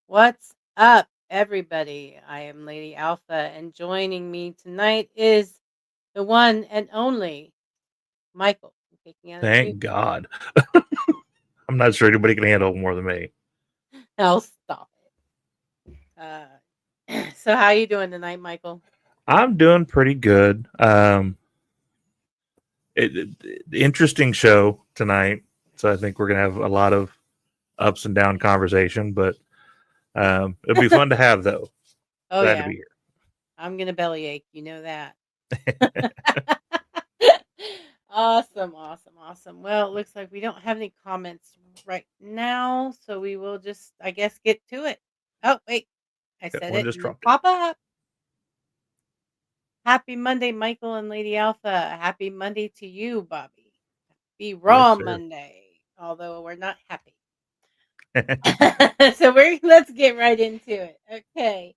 What's up, everybody? I am Lady Alpha, and joining me tonight is the one and only Michael. I'm taking out his mute. Thank God. I'm not sure anybody can handle more than me. Oh, stop it. So how you doing tonight, Michael? I'm doing pretty good. Interesting show tonight. So I think we're gonna have a lot of ups and down conversation, but it'll be fun to have though. Oh Glad to yeah, be I'm gonna bellyache. You know that. Awesome, awesome, awesome. Well, it looks like we don't have any comments right now, so we will just, I guess, get to it. Oh wait, I here. said One it just and it dropped it. pop up. Happy Monday, Michael and Lady Alpha. Happy Monday to you, Bobby. Be Yes, Raw sir. Monday, although we're not happy. So let's get right into it. Okay.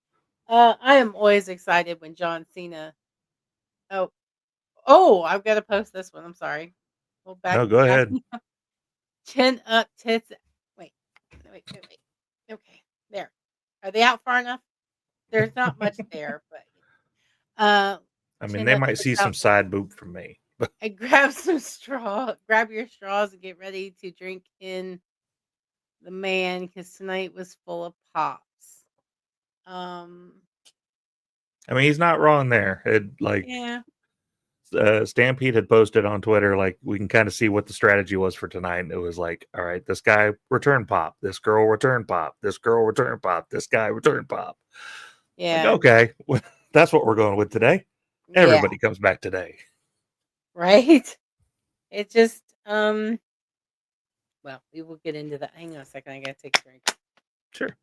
I am always excited when John Cena. Oh, I've got to post this one. I'm sorry. Well, No, go back ahead. chin up, tits. Wait, wait. Okay, there. Are they out far enough? There's not much there, but I mean, chin they up, might tits see some out. side boob from me. And grab some straw. Grab your straws and get ready to drink in the man because tonight was full of pops. Um, I mean, he's not wrong there. yeah, Stampede had posted on Twitter, like, we can kind of see what the strategy was for tonight. And it was like, all right, this guy return pop, this girl return pop, this girl return pop, this guy return pop. Like, yeah, okay, that's what we're going with today. yeah. Everybody comes back today. Right. It just Well, we will get into that. Hang on a second. I gotta take a drink. Sure.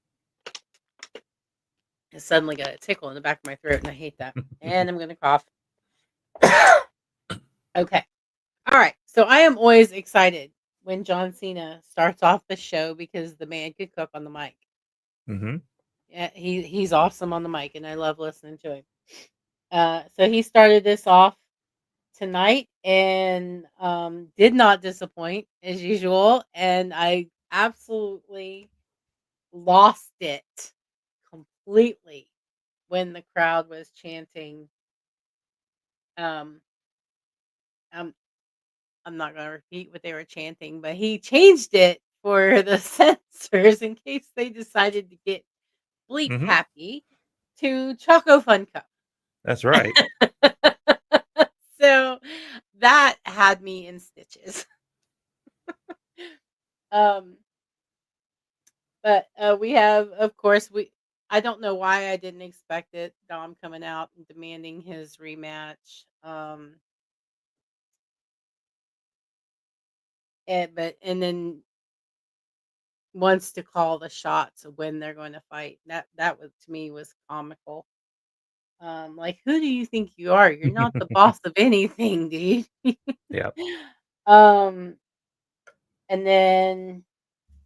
I suddenly got a tickle in the back of my throat, and I hate that. And I'm gonna cough. Okay. All right. So I am always excited when John Cena starts off the show because the man could cook on the mic. Mm-hmm. Yeah, he's awesome on the mic, and I love listening to him. So he started this off tonight and did not disappoint as usual, and I absolutely lost it completely when the crowd was chanting. Um, I'm I'm not gonna repeat what they were chanting, but he changed it for the censors in case they decided to get bleep Mm-hmm. happy to Choco Fun Cup. That's right. So that had me in stitches. Um, but we have, of course, we. I don't know why I didn't expect it. Dom coming out and demanding his rematch. And then wants to call the shots of when they're going to fight. That was to me was comical. Like, who do you think you are? You're not the boss of anything, dude. Yeah. um, and then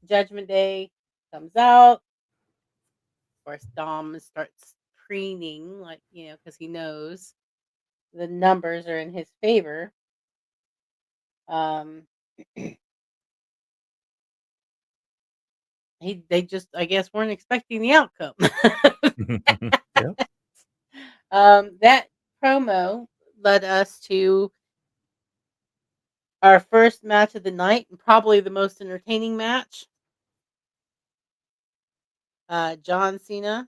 Judgment Day comes out. Of course, Dom starts preening, like, because he knows the numbers are in his favor. Um, they just, I guess, weren't expecting the outcome. Yeah. That promo led us to our first match of the night and probably the most entertaining match. John Cena,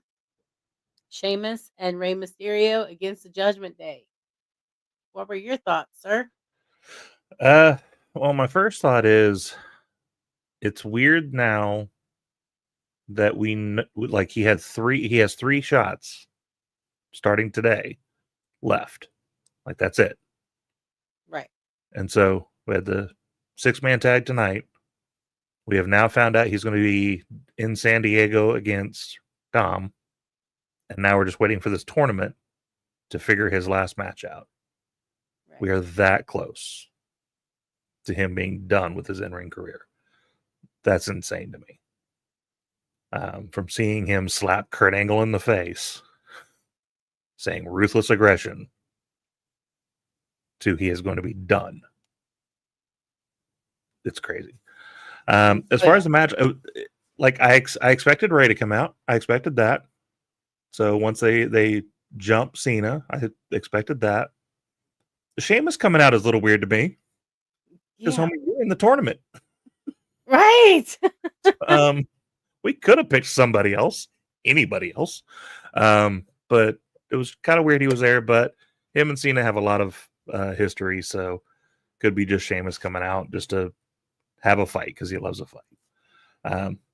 Sheamus, and Rey Mysterio against the Judgment Day. What were your thoughts, sir? Uh, well, my first thought is it's weird now that like he has three shots starting today left. Like, that's it. Right. And so we had the 6-man tag tonight. We have now found out he's going to be in San Diego against Dom. And now we're just waiting for this tournament to figure his last match out. Right. We are that close to him being done with his in-ring career. That's insane to me. From seeing him slap Kurt Angle in the face, saying ruthless aggression, to he is going to be done. It's crazy. And As oh far yeah, as the match, like I expected Ray to come out. I expected that. So once they jump Cena, I expected that. Sheamus coming out is a little weird to me because Yeah. homie, you're in the tournament. Right. Um, we could have picked somebody else, anybody else. But it was kind of weird he was there. But him and Cena have a lot of history, so could be just Sheamus coming out just to have a fight because he loves a fight.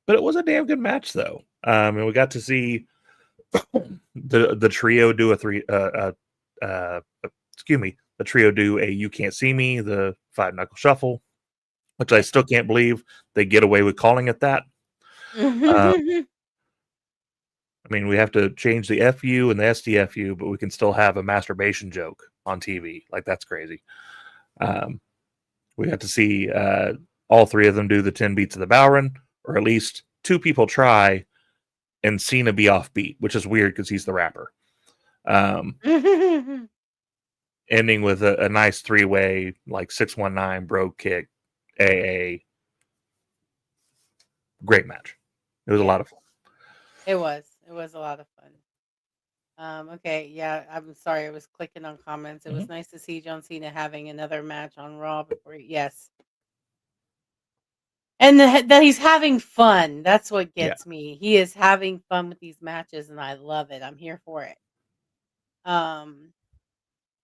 But it was a damn good match, though. And we got to see the trio do the trio do a "You Can't See Me," the 5 knuckle shuffle, which I Yeah. still can't believe they get away with calling it that. Uh, I mean, we have to change the FU and the STFU, but we can still have a masturbation joke on TV. Like, that's crazy. Um, we got to see all three of them do the 10 beats of the Bowron, or at least 2 people try, and Cena be offbeat, which is weird because he's the rapper. Ending with a nice 3-way, like 619 brogue kick, AA. Great match. It was a Yeah. lot of fun. It was. It was a lot of fun. Okay, yeah, I'm sorry, I was clicking on comments. It was nice to see John Cena having another match on Raw before yes. And that he's having fun. That's what Yeah. gets me. He is having fun with these matches and I love it. I'm here for it. Um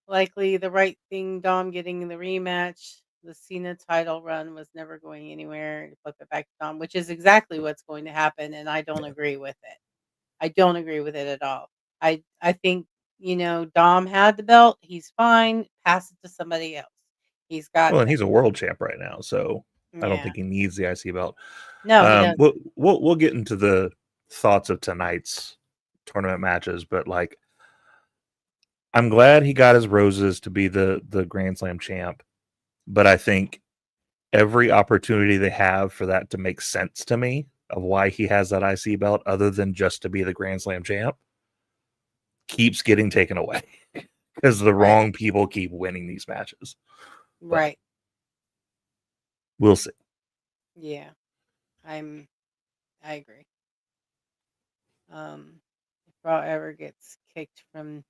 Likely the right thing, Dom getting the rematch. The Cena title run was never going anywhere. Flip it back to Dom, which is exactly what's going to happen, and I don't agree with it. I don't agree with it at all. I think, Dom had the belt, he's fine, pass it to somebody else. He's got Well, and that. he's a world champ right now, so I don't Yeah. think he needs the IC belt. No, he doesn't. We'll get into the thoughts of tonight's tournament matches, but like I'm glad he got his roses to be the Grand Slam champ, but I think every opportunity they have for that to make sense to me of why he has that IC belt other than just to be the Grand Slam champ keeps getting taken away because the Right. wrong people keep winning these matches. But Right. we'll see. Yeah. I'm I agree. If Raw ever gets kicked from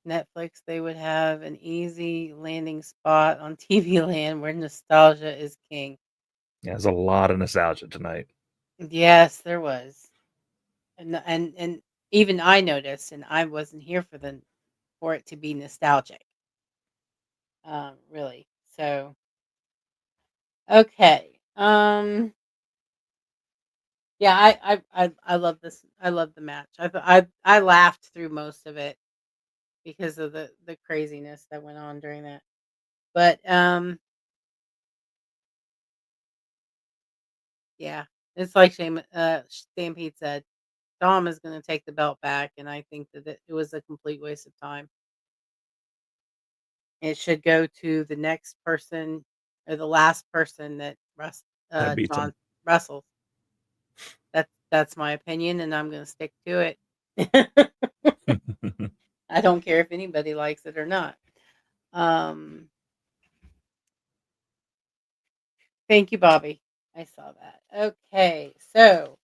Netflix, they would have an easy landing spot on TV land where nostalgia is king. Yeah, there's a lot of nostalgia tonight. Yes, there was. And even I noticed and I wasn't here for it to be nostalgic. Really. So, okay. Yeah, I love this. I love the match. I laughed through most of it because of the craziness that went on during that. But yeah, it's like Stampede said, Dom is going to take the belt back, and I think that it was a complete waste of time. It should go to the next person or the last person that That beats John him. wrestles. That's my opinion, and I'm going to stick to it. I don't care if anybody likes it or not. Um, Thank you, Bobby. I saw that. Okay, so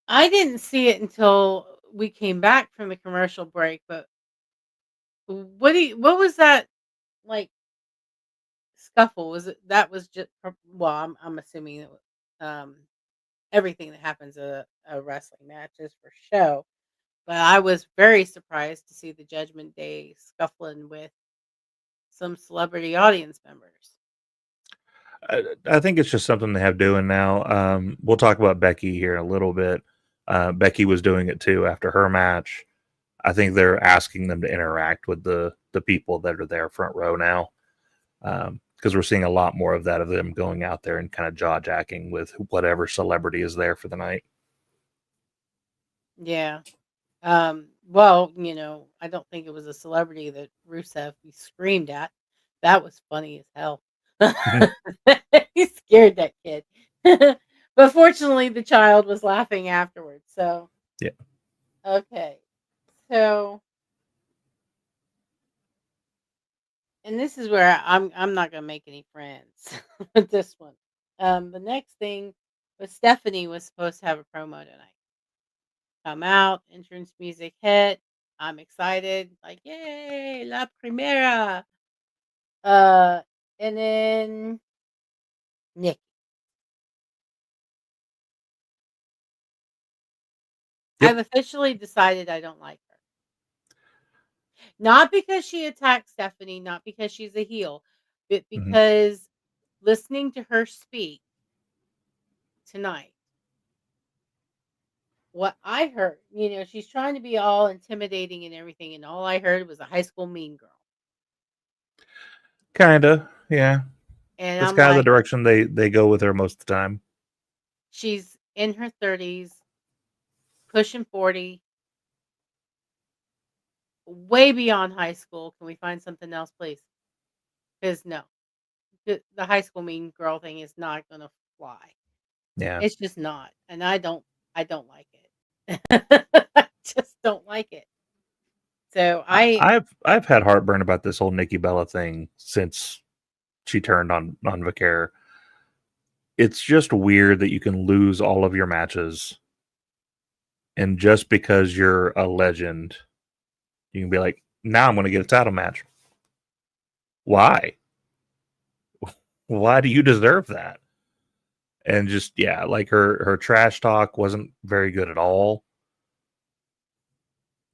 I didn't see it until we came back from the commercial break, but what was that like scuffle? Was it that was just well, I'm assuming it was, everything that happens at a wrestling match is for show. But I was very surprised to see the Judgment Day scuffling with some celebrity audience members. I think it's just something they have doing now. We'll talk about Becky here in a little bit. Becky was doing it too after her match. I think they're asking them to interact with the people that are there front row now, because we're seeing a lot more of that of them going out there and kind of jaw jacking with whatever celebrity is there for the night. Yeah. Well, I don't think it was a celebrity that Rusev screamed at. That was funny as hell. He scared that kid. But fortunately, the child was laughing afterwards. So, Yeah. okay. So, and this is where I'm not gonna make any friends with this one. The next thing was Stephanie was supposed to have a promo tonight. Come out, entrance music hit. I'm excited, like yay, la primera. And then Nikki. Yep. I've officially decided I don't like her. Not because she attacked Stephanie, not because she's a heel, but because listening to her speak tonight, what I heard, she's trying to be all intimidating and everything, and all I heard was a high school mean girl. Kinda, yeah. And That's I'm kind of the like, direction they go with her most of the time. she's in her 30s, pushing 40, way beyond high school. Can we find something else, please? Because no, the high school mean girl thing is not going to fly. Yeah. It's just not, and I don't like it. I just don't like it. So I've had heartburn about this whole Nikki Bella thing since she turned on Vaquer. It's just weird that you can lose all of your matches, and just because you're a legend, you can be like, now I'm going to get a title match. Why? Why do you deserve that? And just like her trash talk wasn't very good at all.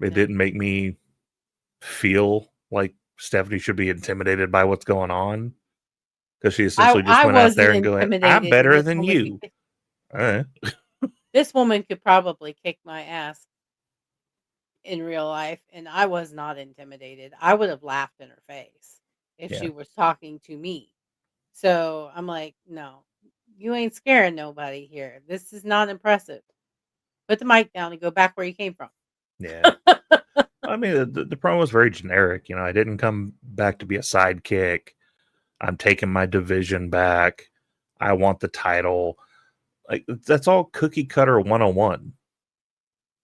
It no, didn't make me feel like Stephanie should be intimidated by what's going on, because she essentially just I went out there wasn't and going, I'm intimidated, and better than you. this woman could probably kick my ass in real life, and I was not intimidated. I would have laughed in her face if Yeah. she was talking to me. So I'm like, no, you ain't scaring nobody here. This is not impressive. Put the mic down and go back where you came from. Yeah. I mean, the promo was very generic. I didn't come back to be a sidekick. I'm taking my division back. I want the title. Like, that's all cookie cutter 101.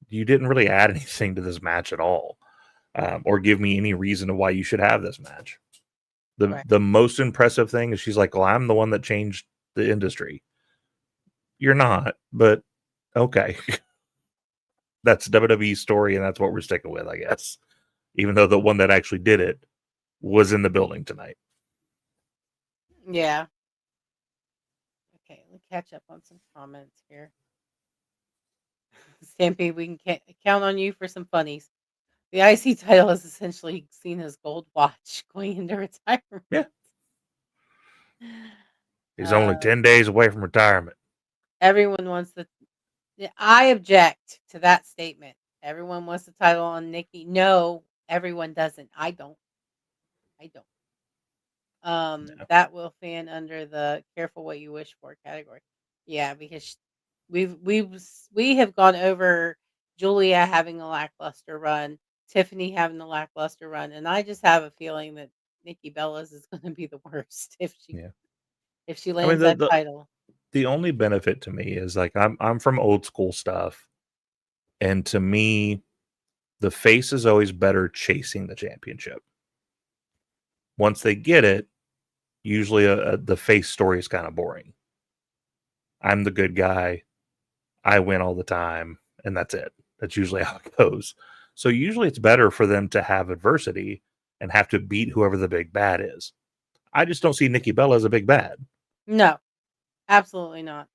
You didn't really add anything to this match at all, or give me any reason to why you should have this match. Right. The most impressive thing is she's like, well, I'm the one that changed the industry. You're not, but okay. That's WWE's story, and that's what we're sticking with, I guess. Even though the one that actually did it was in the building tonight. Yeah. Okay, let's catch up on some comments here. Stampede, we can count on you for some funnies. The IC title is essentially Cena's gold watch going into retirement. Yeah. He's only Uh, 10 days away from retirement. everyone wants the. I object to that statement. Everyone wants the title on Nikki. No, everyone doesn't. I don't. I don't. No. That will fan under the careful what you wish for category. Yeah, because we have gone over Julia having a lackluster run, Tiffany having a lackluster run, and I just have a feeling that Nikki Bella's is going to be the worst Yeah. if she I mean, lands that title. the only benefit to me is like I'm from old school stuff, and to me, the face is always better chasing the championship. Once they get it, usually the face story is kind of boring. I'm the good guy. I win all the time, and that's it. That's usually how it goes. So usually it's better for them to have adversity and have to beat whoever the big bad is. I just don't see Nikki Bella as a big bad. No, absolutely not.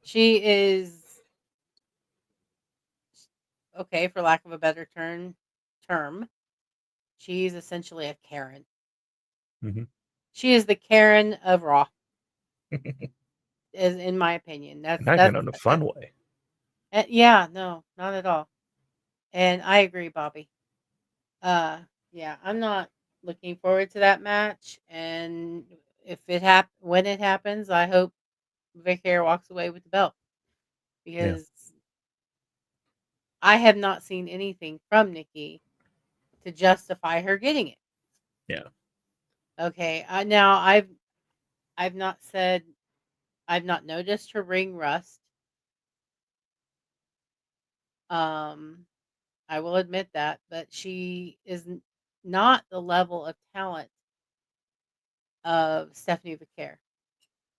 She is okay, for lack of a better term. She's essentially a Karen. Mm-hmm. She is the Karen of Raw, is in my opinion. That's Not even that's in a fun way. yeah, no, not at all. And I agree, Bobby. Uh, yeah, I'm not looking forward to that match. And if when it happens, I hope Vaquer walks away with the belt Yeah. because I have not seen anything from Nikki to justify her getting it. Yeah. Okay, now I've not said I've not noticed her ring rust. Um, I will admit that, but she is not the level of talent of Stephanie Vaquer.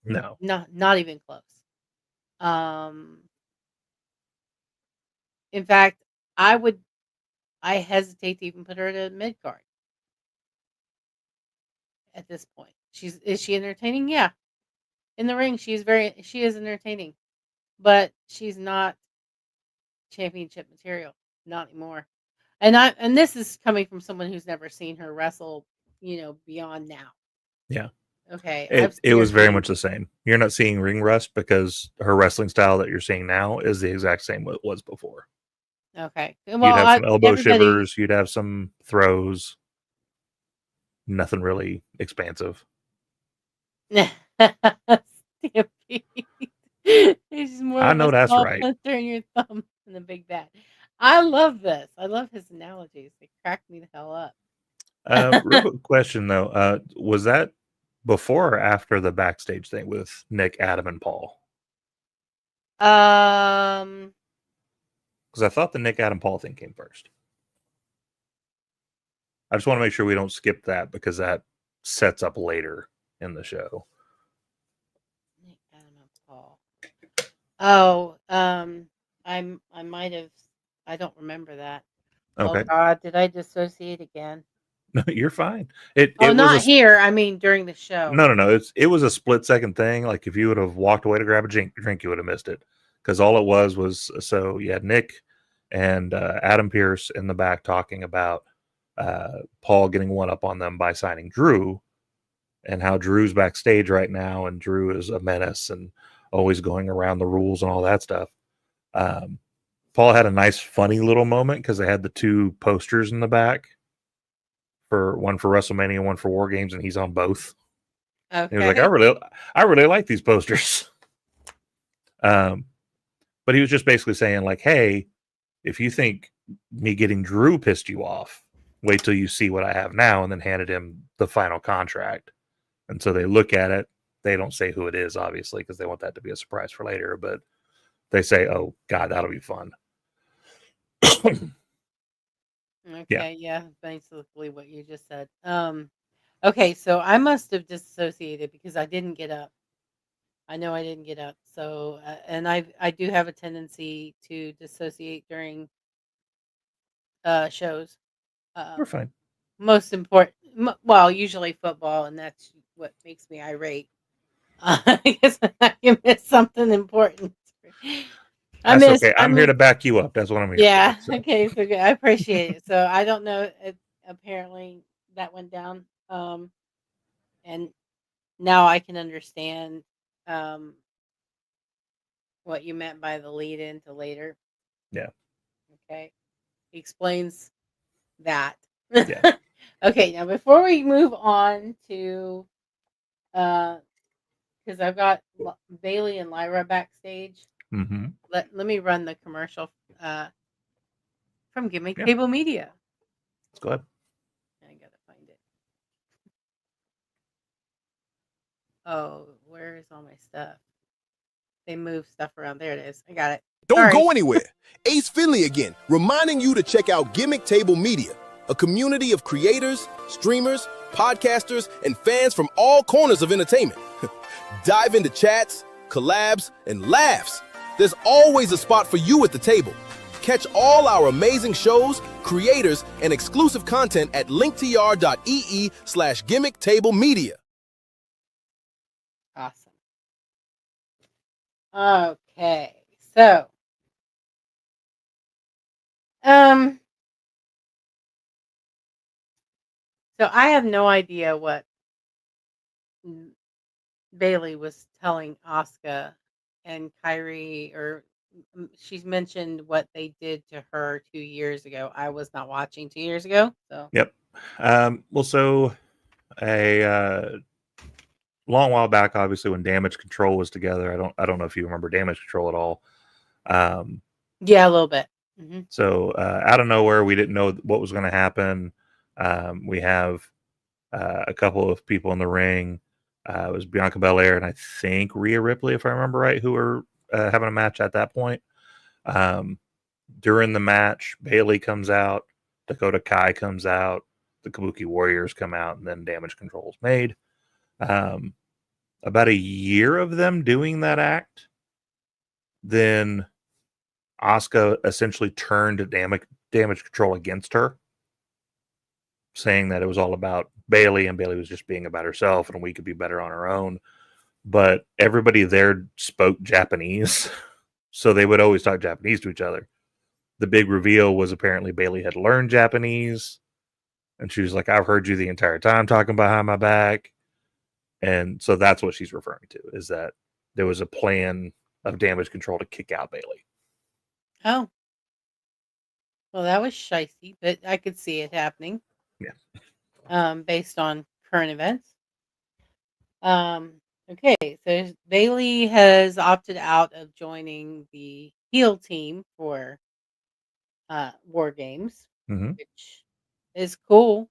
No. Not even close. In fact, I hesitate to even put her at a mid card at this point. Is she entertaining? Yeah. In the ring, she is entertaining, but she's not championship material. Not anymore. And this is coming from someone who's never seen her wrestle, beyond now. Yeah. Okay, I've It seen her was very do. much the same. You're not seeing ring rust because her wrestling style that you're seeing now is the exact same what it was before. Okay, You'd well, have some elbow everybody. shivers. You'd have some throws. Nothing really expansive. Stampede. It's more I of a know that's small right. puncher in your thumb and a big bat. I love this. I love his analogies. They crack me the hell up. Real quick question though. Was that before or after the backstage thing with Nick, Adam, and Paul? Um, Because I thought the Nick, Adam, Paul thing came first. I just want to make sure we don't skip that because that sets up later in the show. Nick, Adam, and Paul. Oh, I might have. I don't remember that. Oh Okay. God, did I dissociate again? No, you're fine. It Oh, was not here. I mean, during the show. no. It was a split second thing. Like if you would have walked away to grab a drink, you would have missed it. Because all it was so you had Nick and Adam Pierce in the back talking about Paul getting one up on them by signing Drew, and how Drew's backstage right now, and Drew is a menace and always going around the rules and all that stuff. Paul had a nice, funny little moment because they had the two posters in the back, for one for WrestleMania, one for WarGames, and he's on both. Okay. He was like, I really like these posters. But he was just basically saying like, hey, if you think me getting Drew pissed you off, wait till you see what I have now, and then handed him the final contract. And so they look at it. They don't say who it is, obviously, because they want that to be a surprise for later. But they say, oh, God, that'll be fun. Okay, yeah, basically what you just said. Okay, so I must have disassociated because I didn't get up. I know I didn't get up. So, and I do have a tendency to dissociate during shows. We're Um, fine. Most important, well, usually football, and that's what makes me irate. I guess I miss something important. That's okay. I'm here to back you up. That's what I'm here Yeah. for. So. Okay. So good. I appreciate it. So I don't know. Apparently that went down. And now I can understand um what you meant by the lead into later. Yeah. Okay. Explains that. Yeah. Okay. Now before we move on to because I've got Bailey and Lyra backstage. Mm-hmm. Let me run the commercial from Gimmick Yeah. Table Media. Let's go ahead. I gotta find it. Oh, where is all my stuff? They move stuff around. There it is. I got it. Don't go anywhere. Ace Finley again, reminding you to check out Gimmick Table Media, a community of creators, streamers, podcasters, and fans from all corners of entertainment. Dive into chats, collabs, and laughs. There's always a spot for you at the table. Catch all our amazing shows, creators, and exclusive content at linktr.ee/Gimmick Table Media. Awesome. Okay. So, so I have no idea what Bailey was telling Asuka and Kyrie, or she's mentioned what they did to her 2 years ago. I was not watching 2 years ago, so. Yep. Well, so a long while back, obviously, when Damage Control was together, I don't know if you remember Damage Control at all. Yeah, a little bit. Mm-hmm. So out of nowhere, we didn't know what was going to happen. We have a couple of people in the ring. It was Bianca Belair and I think Rhea Ripley, if I remember right, who were having a match at that point. During the match, Bailey comes out, Dakota Kai comes out, the Kabuki Warriors come out, and then Damage Control is made. about a year of them doing that act, then Asuka essentially turned damage control against her, saying that it was all about Bayley and Bayley was just being about herself and we could be better on our own. But everybody there spoke Japanese, so they would always talk Japanese to each other. The big reveal was apparently Bayley had learned Japanese, and she was like, I've heard you the entire time talking behind my back. And so that's what she's referring to, is that there was a plan of damage control to kick out Bayley. Oh. Well, that was shicey, but I could see it happening. Yeah. Based on current events. Okay, so Bayley has opted out of joining the heel team for WarGames, which is cool.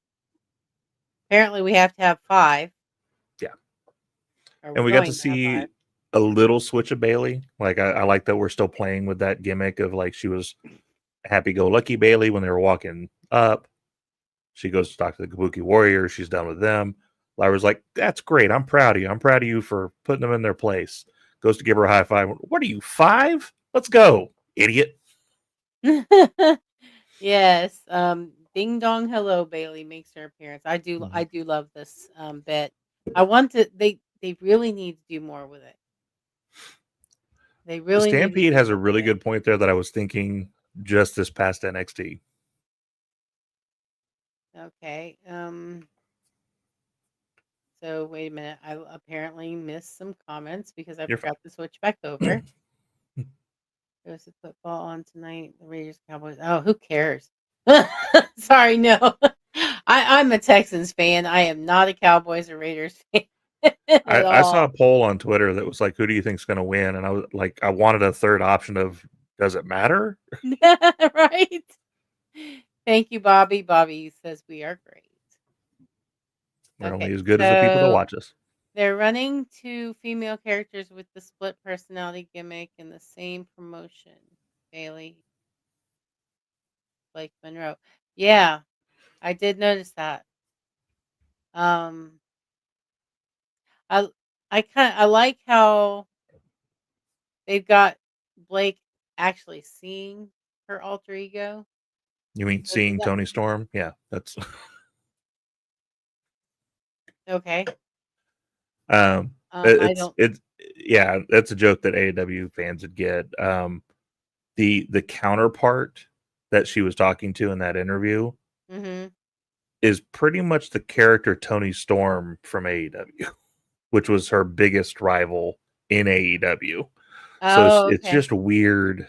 Apparently, we have to have 5. Yeah. Or And we got to see a little switch of Bayley. Like, I like that we're still playing with that gimmick of, like, she was happy-go-lucky Bayley when they were walking up. She goes to talk to the Kabuki Warriors. She's done with them. Lyra's like, that's great. I'm proud of you. I'm proud of you for putting them in their place. Goes to give her a high five. What are you, 5? Let's go, idiot. Yes. Ding dong hello Bayley makes her appearance. I do love this bit. I want to they really need to do more with it. They really Stampede has a really good point there that I was thinking just this past NXT. Okay. So wait a minute. I apparently missed some comments because I forgot to switch back over. There's a football on tonight. The Raiders, Cowboys. Oh, who cares? Sorry, no. I'm a Texans fan. I am not a Cowboys or Raiders fan. I saw a poll on Twitter that was like, who do you think's going to win? And I was like, I wanted a third option of, does it matter? Right. Thank you, Bobby. Bobby says we are great. We're only as good as the people that watch us. They're running 2 female characters with the split personality gimmick in the same promotion. Bayley, Blake Monroe. Yeah, I did notice that. I like how they've got Blake actually seeing her alter ego. You mean seeing Tony Storm? Yeah, that's okay. It's yeah, that's a joke that AEW fans would get. The counterpart that she was talking to in that interview is pretty much the character Tony Storm from AEW, which was her biggest rival in AEW. So it's just weird.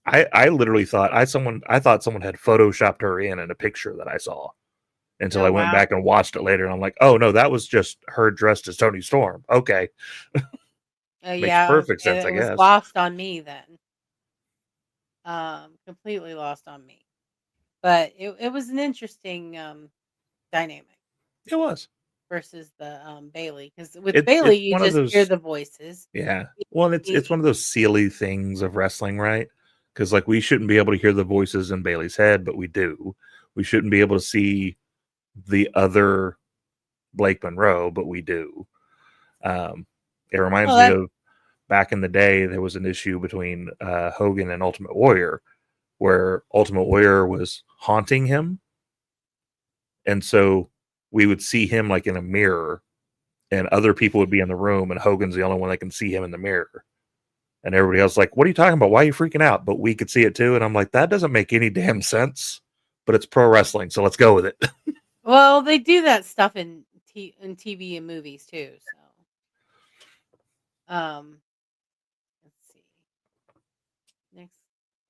I literally thought someone had photoshopped her in a picture that I saw until I went back and watched it later, and I'm like, oh no, that was just her dressed as Tony Storm. Okay. Makes perfect sense, I guess. It was lost on me then. Completely lost on me. But it was an interesting dynamic. It was. Versus the Bayley, because with Bayley you just hear the voices. Yeah. Well, it's one of those silly things of wrestling, right? Because like we shouldn't be able to hear the voices in Bayley's head, but we do. We shouldn't be able to see the other Blake Monroe, but we do. It reminds me of back in the day, there was an issue between Hogan and Ultimate Warrior, where Ultimate Warrior was haunting him, and so we would see him like in a mirror, and other people would be in the room, and Hogan's the only one that can see him in the mirror. And everybody else like, what are you talking about? Why are you freaking out? But we could see it too. And I'm like, that doesn't make any damn sense, but it's pro wrestling, so let's go with it. Well, they do that stuff in TV and movies too. So, let's see. Next,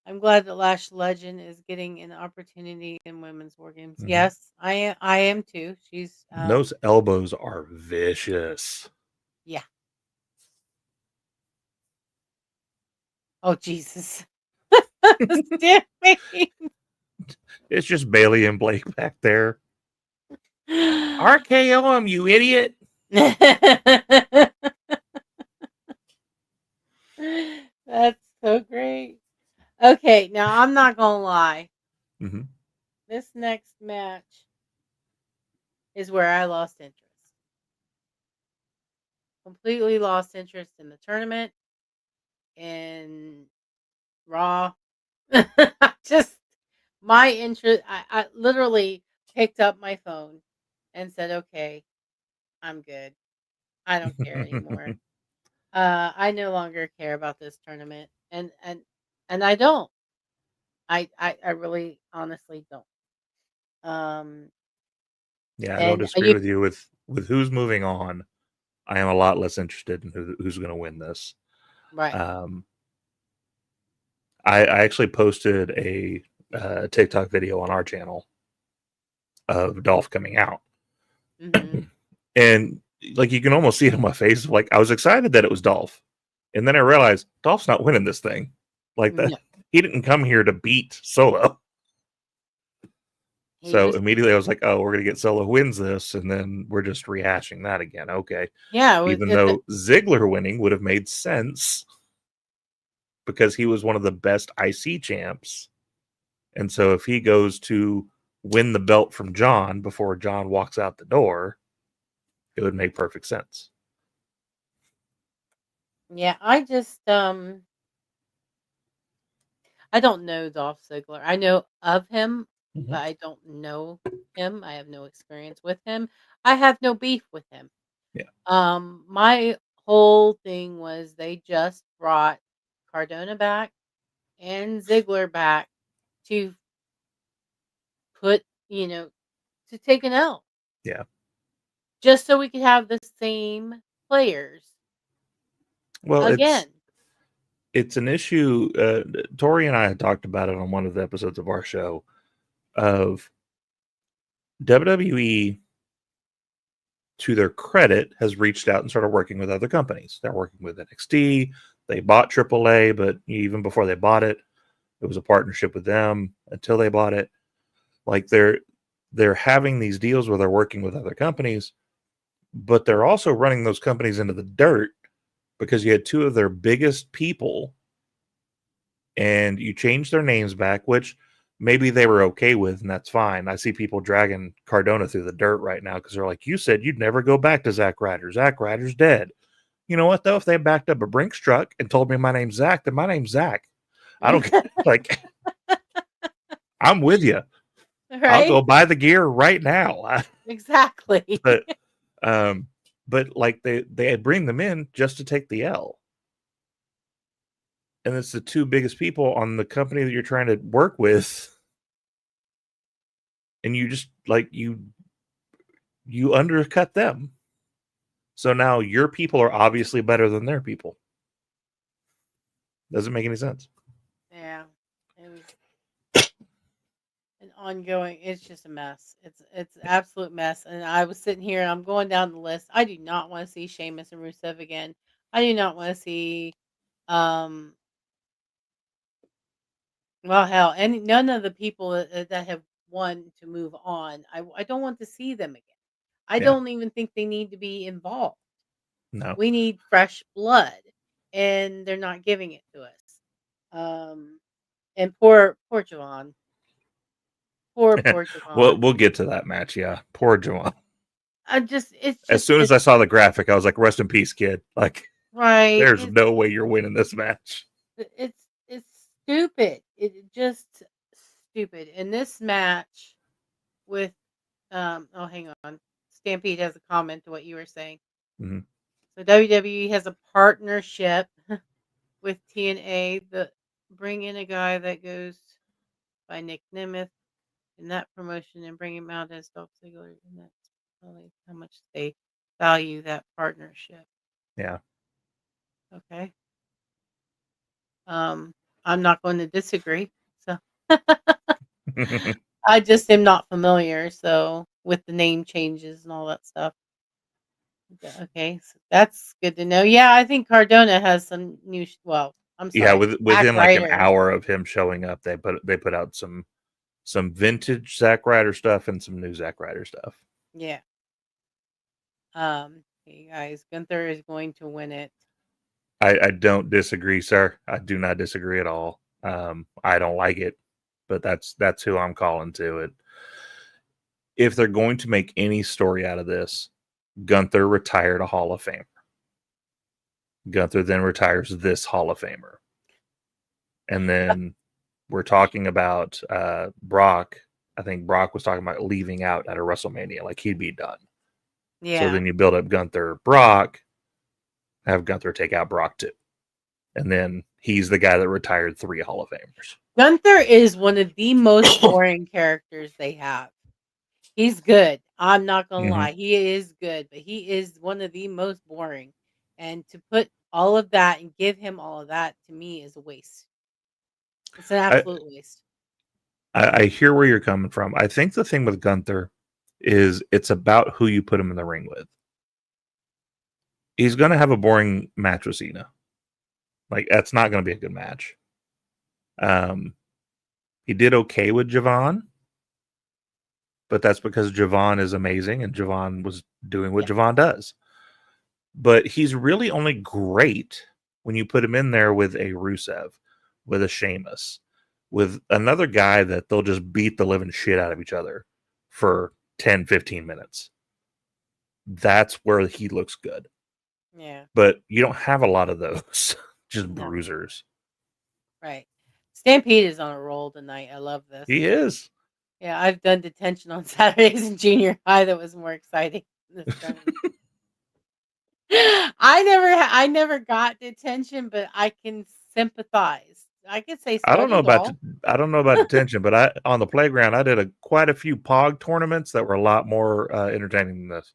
I'm glad that Lash Legend is getting an opportunity in women's war games. Mm-hmm. Yes, I am too. She's those elbows are vicious. Yeah. Oh Jesus! It's just Bayley and Blake back there. RKO him, you idiot! That's so great. Okay, now I'm not gonna lie. Mm-hmm. This next match is where I lost interest. completely lost interest in the tournament, in Raw. Just my interest. I literally picked up my phone and said, "Okay, I'm good. I don't care anymore. I no longer care about this tournament, and I don't. I really honestly don't. Um, Yeah, I don't and disagree with you with who's moving on. I am a lot less interested in who's going to win this. right. Um, I actually posted a TikTok video on our channel of Dolph coming out, Hmm. and like you can almost see it on my face. Like I was excited that it was Dolph, and then I realized Dolph's not winning this thing. Like that, No, he didn't come here to beat Solo. he So was. immediately I was like, oh, we're going to get Solo wins this, and then we're just rehashing that again. Okay. Yeah, it was. Even though Ziggler winning would have made sense because he was one of the best IC champs. And so if he goes to win the belt from John before John walks out the door, it would make perfect sense. Yeah, I just I don't know Dolph Ziggler. I know of him, but I don't know him. I have no experience with him. I have no beef with him. Yeah. My whole thing was they just brought Cardona back and Ziggler back to put, to take an L, Yeah. just so we could have the same players Well, again. it's an issue. Tori and I had talked about it on one of the episodes of our show of WWE, to their credit, has reached out and started working with other companies. They're working with NXT. They bought AAA, but even before they bought it, it was a partnership with them until they bought it. Like they're having these deals where they're working with other companies, but they're also running those companies into the dirt because you had two of their biggest people and you changed their names back, which maybe they were okay with, and that's fine. I see people dragging Cardona through the dirt right now because they're like, you said you'd never go back to Zack Ryder. Zack Ryder's dead. You know what, though? If they backed up a Brinks truck and told me my name's Zach, then my name's Zach. I don't care. Like, I'm with you. I'll go Right? buy the gear right now. Exactly. but but like they bring them in just to take the L. And it's the two biggest people on the company that you're trying to work with. And you just like you undercut them. So now your people are obviously better than their people. Doesn't make any sense. Yeah. It was an ongoing, it's just a mess. It's an absolute mess. And I was sitting here and I'm going down the list. I do not want to see Sheamus and Rusev again. I do not want to see um well, hell, and none of the people that have won to move on. I don't want to see them again. I Yeah. don't even think they need to be involved. No. We need fresh blood, and they're not giving it to us. And poor Javon. Poor Javon. We'll get to that match. Yeah. Poor Joanne. It's As just soon as I saw the graphic, I was like, rest in peace, kid. Like, right. there's no way you're winning this match. It's stupid. Just stupid. In this match with oh, hang on. Stampede has a comment to what you were saying. Mm-hmm. So WWE has a partnership with TNA. Bring in a guy that goes by Nick Nemeth in that promotion and bring him out as Dolph Ziggler, and that's probably how much they value that partnership. Yeah. Okay. I'm not going to disagree. So I just am not familiar. So with the name changes and all that stuff. Okay, so that's good to know. Yeah, I think Cardona has some new. Well, I'm Yeah, sorry, Zack within like an Ryder. hour of him showing up, they put out some vintage Zack Ryder stuff and some new Zack Ryder stuff. Yeah. Hey guys, Gunther is going to win it. I don't disagree, sir. I do not disagree at all. I don't like it, but that's who I'm calling to it. If they're going to make any story out of this, Gunther retired a Hall of Famer. Gunther then retires this Hall of Famer. And then we're talking about Brock. I think Brock was talking about leaving out at a WrestleMania, like he'd be done. Yeah. So then you build up Gunther, Brock, have Gunther take out Brock too. And then he's the guy that retired 3 Hall of Famers. Gunther is one of the most boring characters they have. He's good. I'm not going to lie. He is good, but he is one of the most boring. And to put all of that and give him all of that, to me, is a waste. It's an absolute waste. I hear where you're coming from. I think the thing with Gunther is it's about who you put him in the ring with. He's going to have a boring match with Cena. Like, that's not going to be a good match. He did okay with Javon, but that's because Javon is amazing and Javon was doing what Javon does. But he's really only great when you put him in there with a Rusev, with a Sheamus, with another guy that they'll just beat the living shit out of each other for 10, 15 minutes. That's where he looks good. Yeah. But you don't have a lot of those. Just bruisers. Right. Stampede is on a roll tonight. I love this. He is. Yeah, I've done detention on Saturdays in junior high that was more exciting than this tournament. I never got detention, but I can sympathize. I could say I don't know ball. about detention, but on the playground I did quite a few POG tournaments that were a lot more entertaining than this.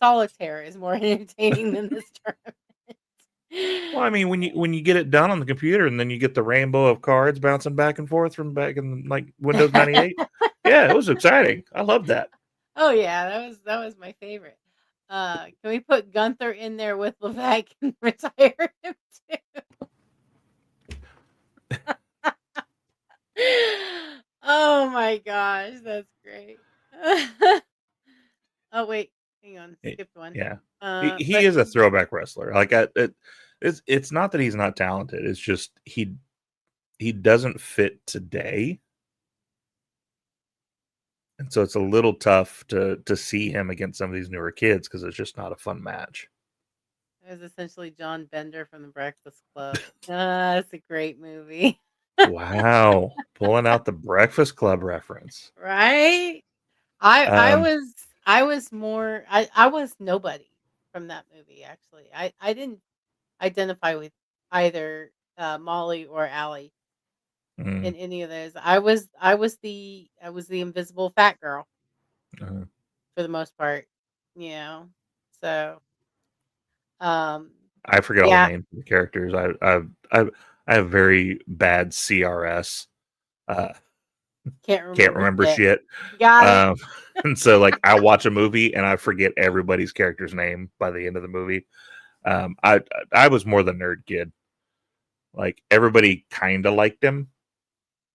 Solitaire is more entertaining than this tournament. Well, I mean, when you get it done on the computer and then you get the rainbow of cards bouncing back and forth from back in like Windows 98, yeah, it was exciting. I loved that. Oh yeah, that was my favorite. Can we put Gunther in there with Levesque and retire him too? Oh my gosh, that's great. Oh wait, hang on, skipped one. Yeah, he is a throwback wrestler. Like it's not that he's not talented. It's just he doesn't fit today. And so it's a little tough to see him against some of these newer kids because it's just not a fun match. It was essentially John Bender from the Breakfast Club. That's a great movie. Wow. Pulling out the Breakfast Club reference. Right? I was nobody from that movie, actually. I didn't identify with either Molly or Allie. In any of those. I was the invisible fat girl for the most part, you know. So I forget all the names of the characters. I have very bad CRS. Can't remember shit. Got it. And so like I watch a movie and I forget everybody's character's name by the end of the movie. I was more the nerd kid. Like everybody kind of liked him,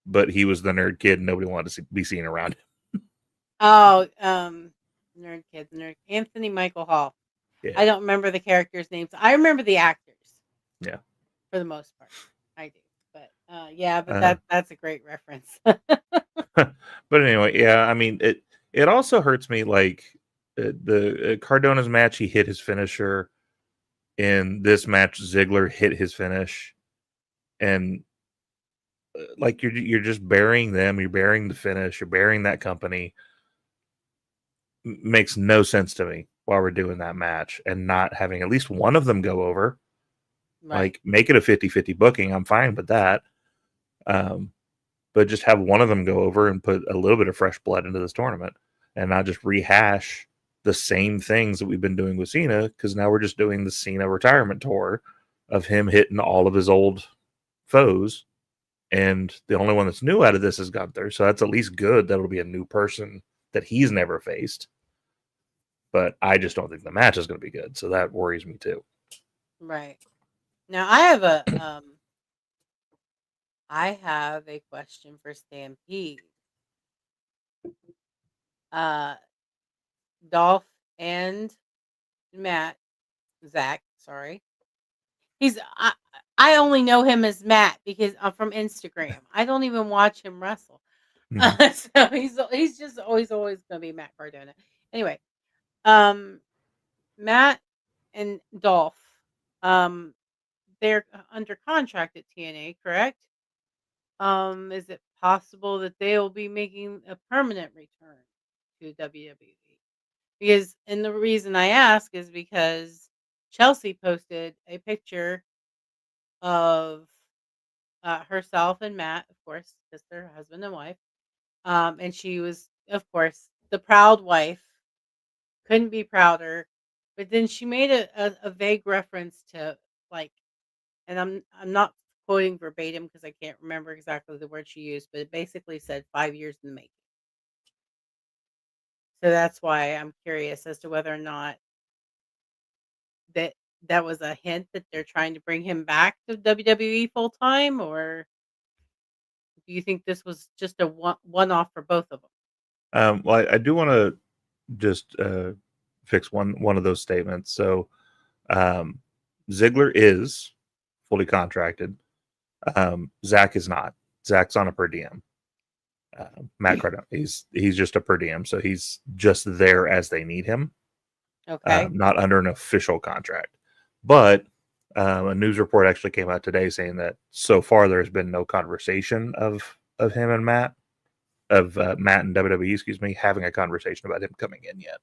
but he was the nerd kid and nobody wanted to be seen around him. Oh, nerd kid, Anthony Michael Hall. Yeah. I don't remember the characters' names. I remember the actors. Yeah. For the most part, I do. But yeah, but that's a great reference. But anyway, yeah, I mean it also hurts me like the Cardona's match, he hit his finisher. In this match, Ziggler hit his finish. And like you're just burying them, you're burying the finish, you're burying that company. Makes no sense to me while we're doing that match and not having at least one of them go over. Right. Like make it a 50-50 booking. I'm fine with that. But just have one of them go over and put a little bit of fresh blood into this tournament and not just rehash the same things that we've been doing with Cena, because now we're just doing the Cena retirement tour of him hitting all of his old foes. And the only one that's new out of this is Gunther. So that's at least good. That'll be a new person that he's never faced. But I just don't think the match is going to be good. So that worries me too. Right. Now I have a question for Stampede. Dolph and Zach, sorry. I only know him as Matt because I'm from Instagram. I don't even watch him wrestle. So he's just always going to be Matt Cardona. Anyway, Matt and Dolph, um, they're under contract at TNA, correct? Is it possible that they'll be making a permanent return to WWE? Because and the reason I ask is because Chelsea posted a picture of herself and Matt, of course, because they're husband and wife. And she was, of course, the proud wife. Couldn't be prouder. But then she made a vague reference to like, and I'm not quoting verbatim because I can't remember exactly the word she used, but it basically said 5 years in the making. So that's why I'm curious as to whether or not that that was a hint that they're trying to bring him back to WWE full time, or do you think this was just a one off for both of them? Well, I do want to just fix one of those statements. So Ziggler is fully contracted. Zach is not. Zach's on a per diem. Matt Cardona, he's just a per diem, so he's just there as they need him. Okay. Not under an official contract. But a news report actually came out today saying that so far there's been no conversation of him and Matt, Matt and WWE, excuse me, having a conversation about him coming in yet.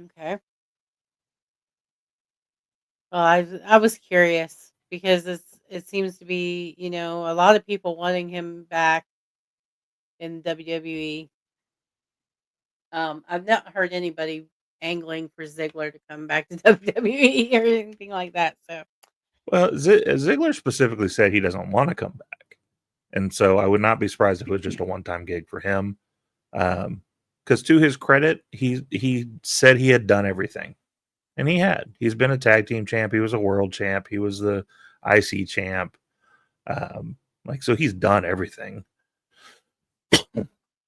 Okay. Well, I was curious because it seems to be, a lot of people wanting him back in WWE. I've not heard anybody angling for Ziggler to come back to WWE or anything like that. So, Well, Ziggler specifically said he doesn't want to come back, and so I would not be surprised if it was just a one-time gig for him. Because to his credit, he said he had done everything, and he had. He's been a tag team champ. He was a world champ. He was the IC champ. So he's done everything.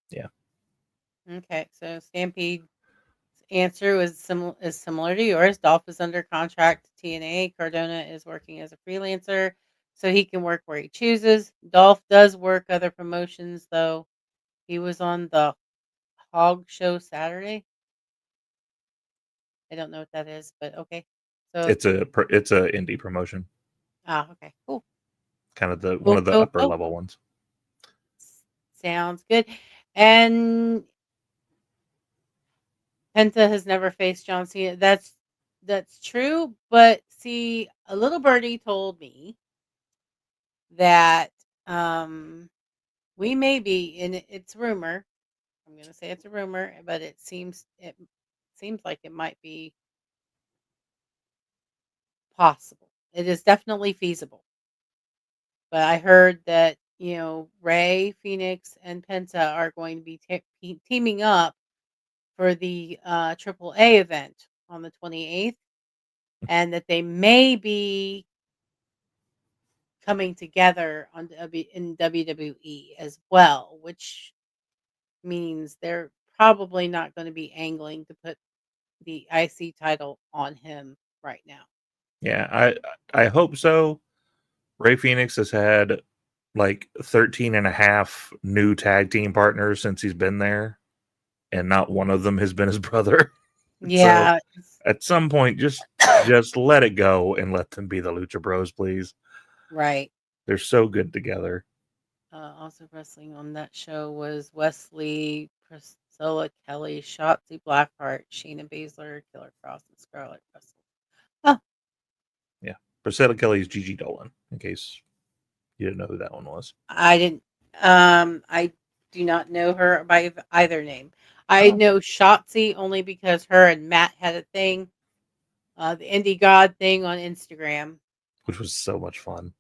Yeah. okay. So Stampede's answer is similar to yours. Dolph is under contract to TNA. Cardona is working as a freelancer, so he can work where he chooses. Dolph does work other promotions, though. He was on the Hog Show Saturday. I don't know what that is, but okay. So It's a indie promotion, okay, cool. kind of one Cool, of the cool, upper cool. level ones. Sounds good. And Penta has never faced John Cena. That's true, but see, a little birdie told me that we may be, and it's rumor. I'm going to say it's a rumor, but it seems like it might be possible. It is definitely feasible. But I heard that, Ray, Phoenix, and Penta are going to be teaming up for the AAA event on the 28th, and that they may be coming together in WWE as well, which means they're probably not going to be angling to put the IC title on him right now. Yeah, I hope so. Ray Phoenix has had like 13 and a half new tag team partners since he's been there, and not one of them has been his brother. Yeah. So at some point, just let it go and let them be the Lucha Bros, please. Right. They're so good together. Also wrestling on that show was Wesley, Priscilla Kelly, Shotzi Blackheart, Shayna Baszler, Killer Cross, and Scarlett Russell. Oh, Yeah. Priscilla Kelly's Gigi Dolan, in case you didn't know who that one was. I didn't. I do not know her by either name. I know Shotzi only because her and Matt had a thing, the Indie God thing on Instagram. Which was so much fun.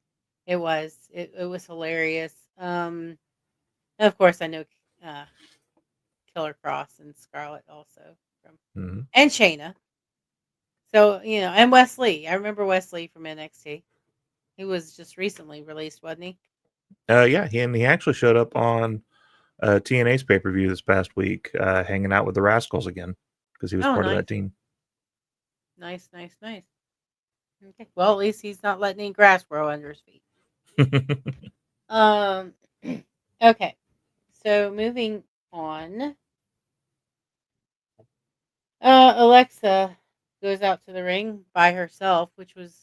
It was. It was hilarious. And of course, I know Killer Cross and Scarlett also from, and Shayna. So and Wesley. I remember Wesley from NXT. He was just recently released, wasn't he? Yeah, he actually showed up on TNA's pay-per-view this past week, hanging out with the Rascals again, because he was part of that team. Nice. Okay. Well, at least he's not letting any grass grow under his feet. Okay. So moving on. Alexa goes out to the ring by herself, which was,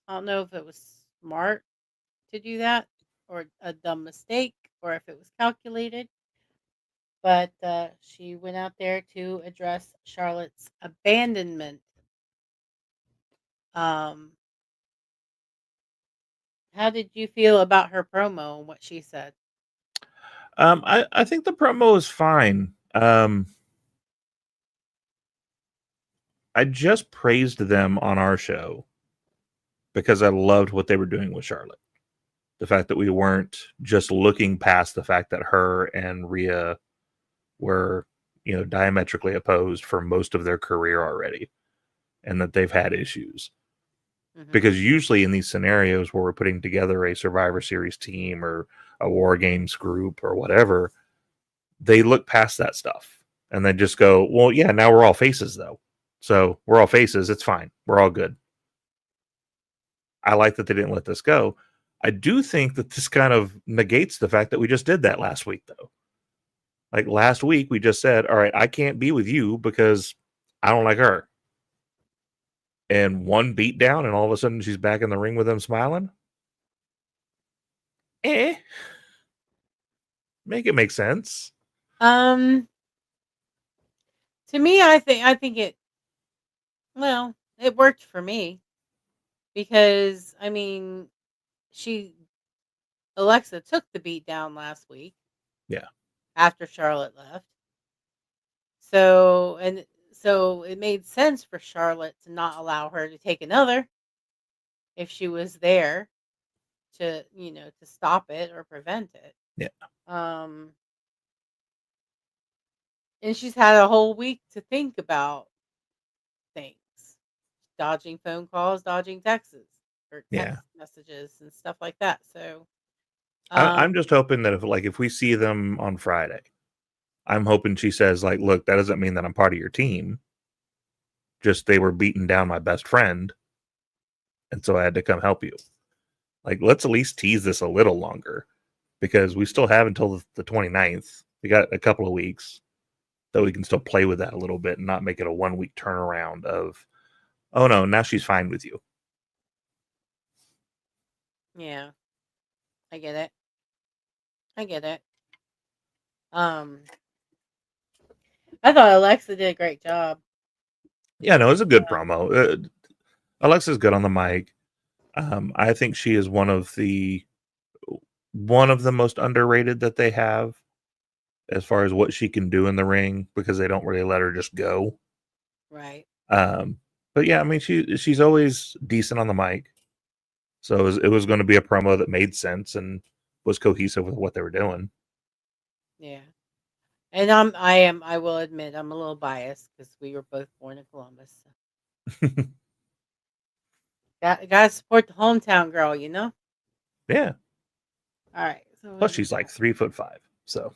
I don't know if it was smart to do that or a dumb mistake or if it was calculated. But she went out there to address Charlotte's abandonment. Um, how did you feel about her promo and what she said? I think the promo is fine. I just praised them on our show because I loved what they were doing with Charlotte. The fact that we weren't just looking past the fact that her and Rhea were, diametrically opposed for most of their career already, and that they've had issues. Mm-hmm. Because usually in these scenarios where we're putting together a Survivor Series team or a WarGames group or whatever, they look past that stuff and they just go, well, yeah, now we're all faces though. So we're all faces. It's fine. We're all good. I like that they didn't let this go. I do think that this kind of negates the fact that we just did that last week, though. Like last week, we just said, all right, I can't be with you because I don't like her. And one beat down, and all of a sudden she's back in the ring with them smiling. Make it make sense. To me, I think it, well, it worked for me because I mean, Alexa took the beat down last week. Yeah. After Charlotte left. So it made sense for Charlotte to not allow her to take another if she was there to, to stop it or prevent it. Yeah. And she's had a whole week to think about things. Dodging phone calls, dodging texts or text messages and stuff like that. So I'm just hoping that if we see them on Friday, I'm hoping she says, like, look, that doesn't mean that I'm part of your team. Just they were beating down my best friend. And so I had to come help you. Like, let's at least tease this a little longer because we still have until the 29th. We got a couple of weeks that we can still play with that a little bit and not make it a 1 week turnaround of, oh no, now she's fine with you. Yeah. I get it. I thought Alexa did a great job. Yeah, no, it's a good promo. Alexa's good on the mic. I think she is one of the most underrated that they have as far as what she can do in the ring because they don't really let her just go. Right. But yeah, I mean, she's always decent on the mic. So it was going to be a promo that made sense and was cohesive with what they were doing. Yeah. And I will admit, I'm a little biased because we were both born in Columbus. So. Gotta support the hometown girl, you know? Yeah. All right. So Plus, she's like 3'5". So.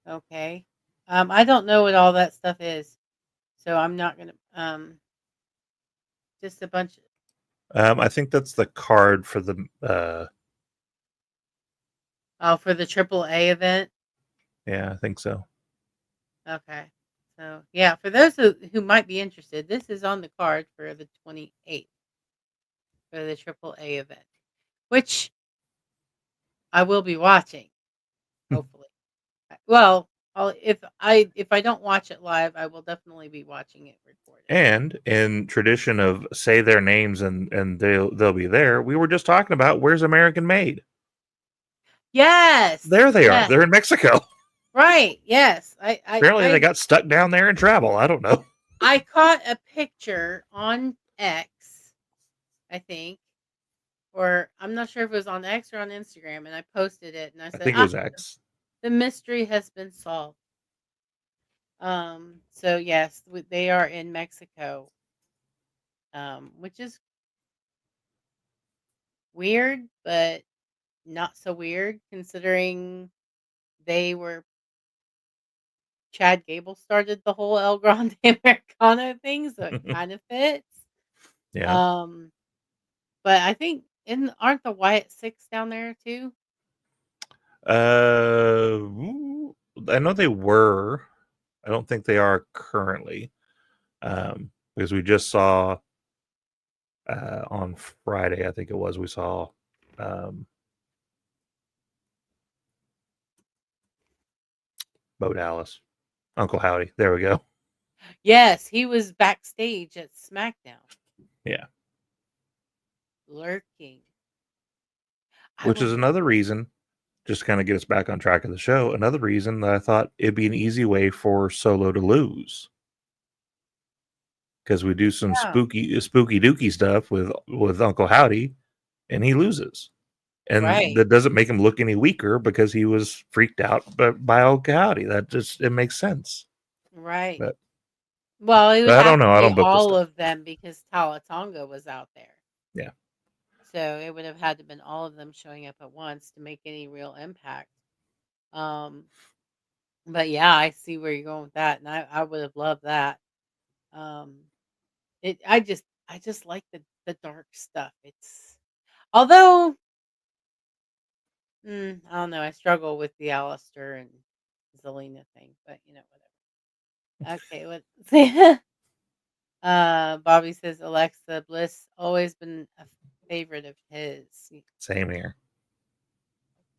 Okay. I don't know what all that stuff is, so I'm not gonna. Just a bunch. I think that's the card for the. For the AAA event. Yeah, I think so. Okay. So yeah, for those who might be interested, this is on the card for the 28th for the AAA event, which I will be watching. Hopefully, well, if I don't watch it live, I will definitely be watching it recorded. And in tradition of say their names and they'll be there, we were just talking about where's American Made. Yes, there they are. They're in Mexico. Right. Yes. Apparently they got stuck down there in travel. I don't know. I caught a picture on X, I think, or I'm not sure if it was on X or on Instagram, and I posted it, and I said, I think it was X. The mystery has been solved. So yes, they are in Mexico, which is weird, but not so weird considering Chad Gable started the whole El Grande Americano thing, so it kind of fits. Yeah. But I think aren't the Wyatt Six down there too? know they were. I don't think they are currently. Because we just saw on Friday, I think it was, we saw Bo Dallas, Uncle Howdy. There we go. Yes, he was backstage at SmackDown. Yeah. Lurking. Which is another reason, just to kind of get us back on track of the show, another reason that I thought it'd be an easy way for Solo to lose. Because we do some spooky dooky stuff with Uncle Howdy, and he loses. And that doesn't make him look any weaker because he was freaked out by Uncle Howdy. That just, it makes sense. Right. But, well, it would I have don't know. I to don't be book this all stuff. of them because Tonga was out there. Yeah. So it would have had to been all of them showing up at once to make any real impact. But yeah, I see where you're going with that, and I would have loved that. I just like the dark stuff. It's although I don't know, I struggle with the Alistair and Zelina thing, but whatever. Okay, let's see. Bobby says Alexa Bliss always been a favorite of his. Same here.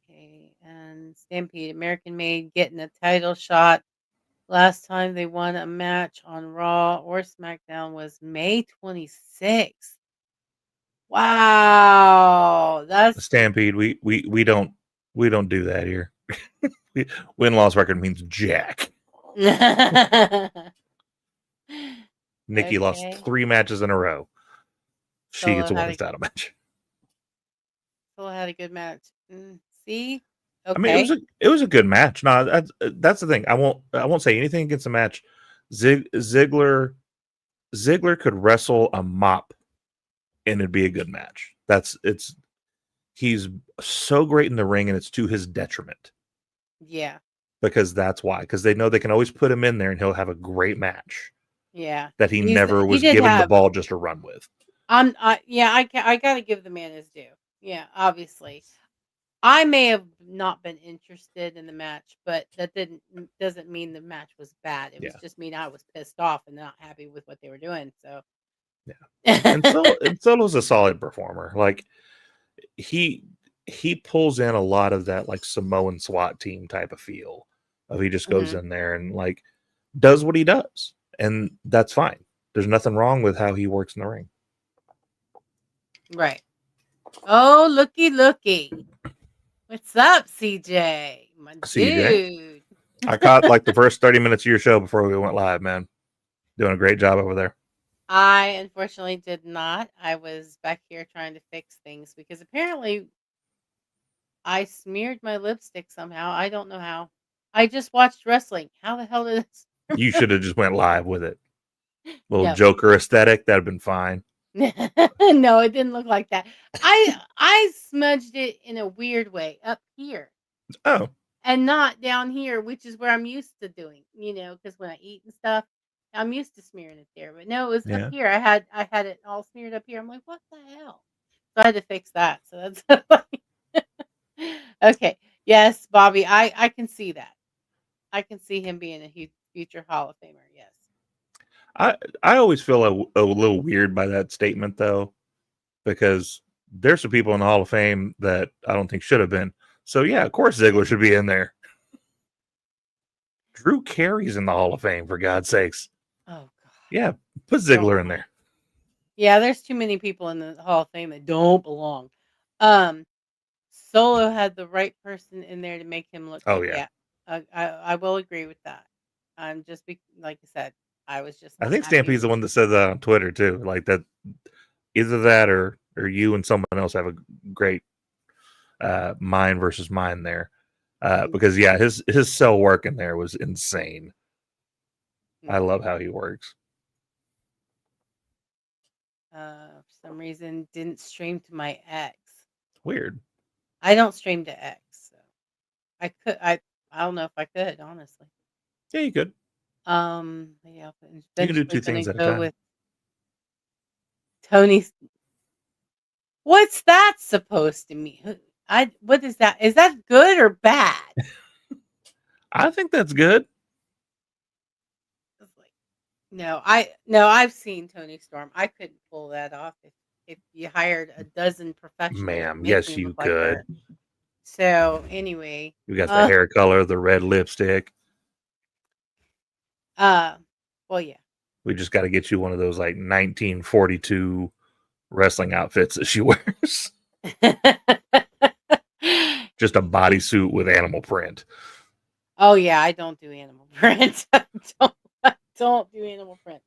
Okay, and Stampede, American Made getting a title shot. Last time they won a match on Raw or SmackDown was May 26th. Wow, that's Stampede. We don't do that here. Win-loss record means jack. Nikki lost 3 matches in a row. She gets a women's title match. Still had a good match. See, okay. I mean, it was a good match. No, that's the thing. I won't say anything against the match. Ziggler could wrestle a mop, and it'd be a good match. He's so great in the ring, and it's to his detriment. Yeah. Because that's why. Because they know they can always put him in there, and he'll have a great match. Yeah. That he never was given the ball just to run with. I gotta give the man his due. Yeah, obviously. I may have not been interested in the match, but that doesn't mean the match was bad. It was just mean I was pissed off and not happy with what they were doing. So yeah, and Solo's a solid performer. Like he pulls in a lot of that like Samoan SWAT team type of feel. He just goes in there and like does what he does, and that's fine. There's nothing wrong with how he works in the ring. Right. Oh, looky. What's up, CJ? My dude. I caught like the first 30 minutes of your show before we went live, man. Doing a great job over there. I unfortunately did not. I was back here trying to fix things because apparently I smeared my lipstick somehow. I don't know how. I just watched wrestling. How the hell did this? You should have just went live with it. Little Joker aesthetic, that'd have been fine. No, it didn't look like that. I smudged it in a weird way up here. Oh. And not down here, which is where I'm used to doing, because when I eat and stuff, I'm used to smearing it there. But no, it was up here. I had it all smeared up here. I'm like, what the hell? So I had to fix that. So that's okay. Yes, Bobby, I can see that. I can see him being a future Hall of Famer. Yes. I always feel a little weird by that statement though, because there's some people in the Hall of Fame that I don't think should have been. So yeah, of course Ziggler should be in there. Drew Carey's in the Hall of Fame, for God's sakes. Oh God. Yeah, put Ziggler in there. Yeah, there's too many people in the Hall of Fame that don't belong. Solo had the right person in there to make him look good. Yeah. I will agree with that. I'm just like I said, I was just. I think Stampede's the one that said that on Twitter too. Like that, either that or you and someone else have a great mine versus mine there, because his cell work in there was insane. I love how he works. For some reason, didn't stream to my X. Weird. I don't stream to X, so I could. I don't know if I could, honestly. Yeah, you could. Yeah, you can do 2 things at a time. With Tony's. What's that supposed to mean? What is that? Is that good or bad? I think that's good. It's like, no, I've seen Tony Storm. I couldn't pull that off if you hired a dozen professionals to Ma'am, make yes, me look you like could. her. So anyway, You got the hair color, the red lipstick. well, yeah. We just got to get you one of those like 1942 wrestling outfits that she wears. Just a bodysuit with animal print. Oh yeah, I don't do animal print. I don't do animal print.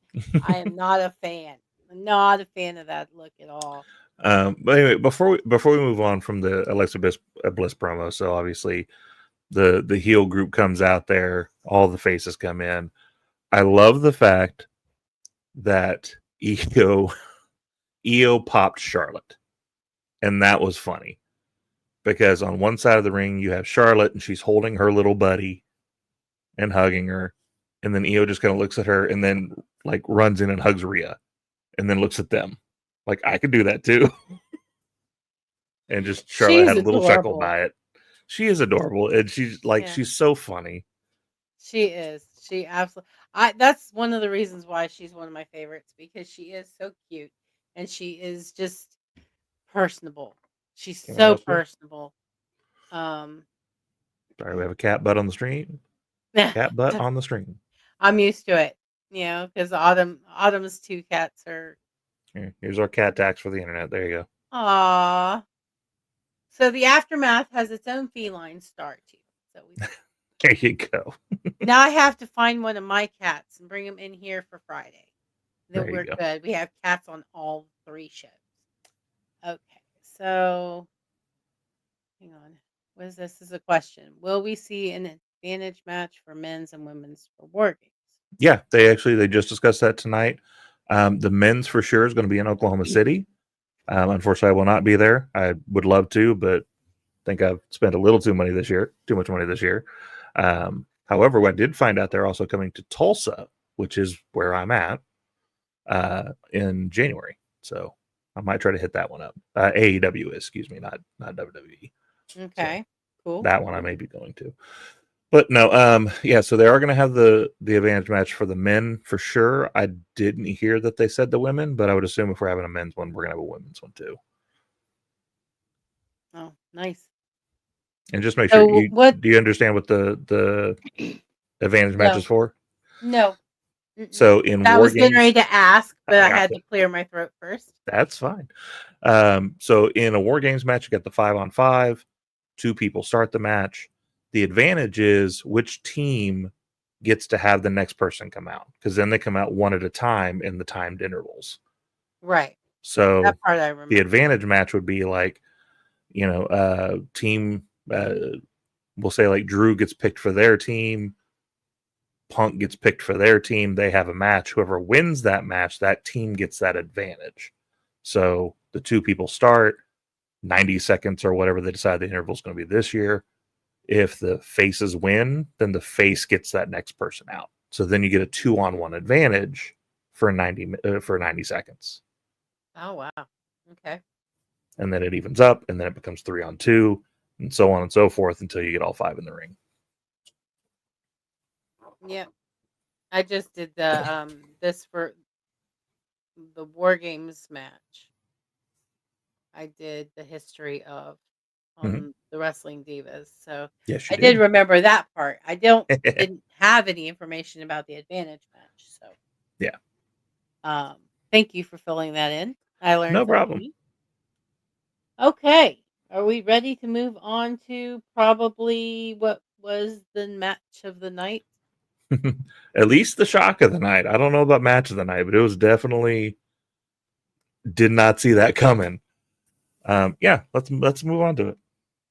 I am not a fan. I'm not a fan of that look at all. But anyway, before we move on from the Alexa Bliss promo, so obviously the heel group comes out there, all the faces come in. I love the fact that Io popped Charlotte, and that was funny because on one side of the ring you have Charlotte and she's holding her little buddy and hugging her, and then Io just kind of looks at her and then like runs in and hugs Rhea, and then looks at them like I could do that too. And just Charlotte had a little chuckle by it. She is adorable, and she's like she's so funny. She is. She absolutely. That's one of the reasons why she's one of my favorites, because she is so cute and she is just personable. She's so personable. Sorry, we have a cat butt on the stream. Cat butt on the stream. I'm used to it, because Autumn's two cats are. Here's our cat tax for the internet. There you go. Aww. So the aftermath has its own feline star too. So there you go. Now I have to find one of my cats and bring them in here for Friday. Then we're good. We have cats on all 3 shows. Okay, so hang on. What is this? This is a question. Will we see an advantage match for men's and women's for WarGames? Yeah, they just discussed that tonight. The men's for sure is going to be in Oklahoma City. Unfortunately, I will not be there. I would love to, but I think I've spent a little too much money this year. However, I did find out they're also coming to Tulsa, which is where I'm at, in January. So I might try to hit that one up. AEW, excuse me, not WWE. Okay, so cool. That one I may be going to. But no, yeah, so they are going to have the advantage match for the men for sure. I didn't hear that they said the women, but I would assume if we're having a men's one, we're going to have a women's one too. Oh, nice. And just make sure do you understand what the advantage match is for? No. So in I was getting WarGames, ready to ask, but I had to clear my throat first. That's fine. So in a WarGames match, you got the 5-on-5. 2 people start the match. The advantage is which team gets to have the next person come out, because then they come out one at a time in the timed intervals. Right. So that part I remember. The advantage match would be like, team, we'll say like Drew gets picked for their team, Punk gets picked for their team, they have a match. Whoever wins that match, that team gets that advantage. So the 2 people start 90 seconds or whatever they decide the interval is going to be this year. If the faces win, then the face gets that next person out. So then you get a 2-on-1 advantage for 90 seconds. Oh, wow. Okay. And then it evens up, and then it becomes 3-on-2, and so on and so forth until you get all 5 in the ring. Yeah. I just did the this for the WarGames match. I did the history of the Wrestling Divas. So yes, I did remember that part. I didn't have any information about the advantage match. So yeah. Thank you for filling that in. I learned no problem. New. Okay. Are we ready to move on to probably what was the match of the night? At least the shock of the night. I don't know about match of the night, but it was definitely did not see that coming. Yeah, let's move on to it.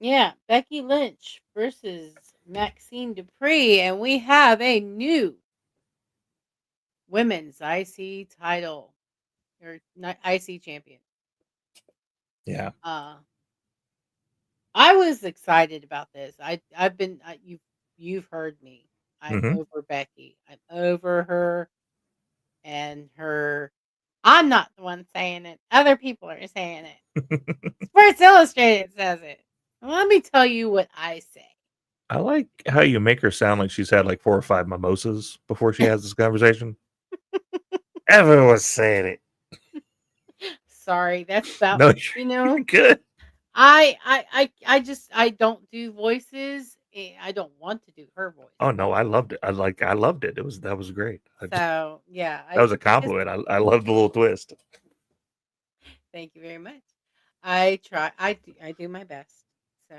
Yeah, Becky Lynch versus Maxxine Dupri, and we have a new women's IC title or IC champion. Yeah. I was excited about this. I've been you've heard me. I'm over Becky. I'm over her and her. I'm not the one saying it. Other people are saying it. Sports Illustrated says it. Let me tell you what I say. I like how you make her sound like she's had like 4 or 5 mimosas before she has this conversation. Everyone's saying it. Sorry, that's about No, you you're know. good. I don't do voices. I don't want to do her voice. Oh no, I loved it. I loved it. That was great. So yeah, That was a I just compliment. I loved the little twist. thank you very much. I try. I do my best. So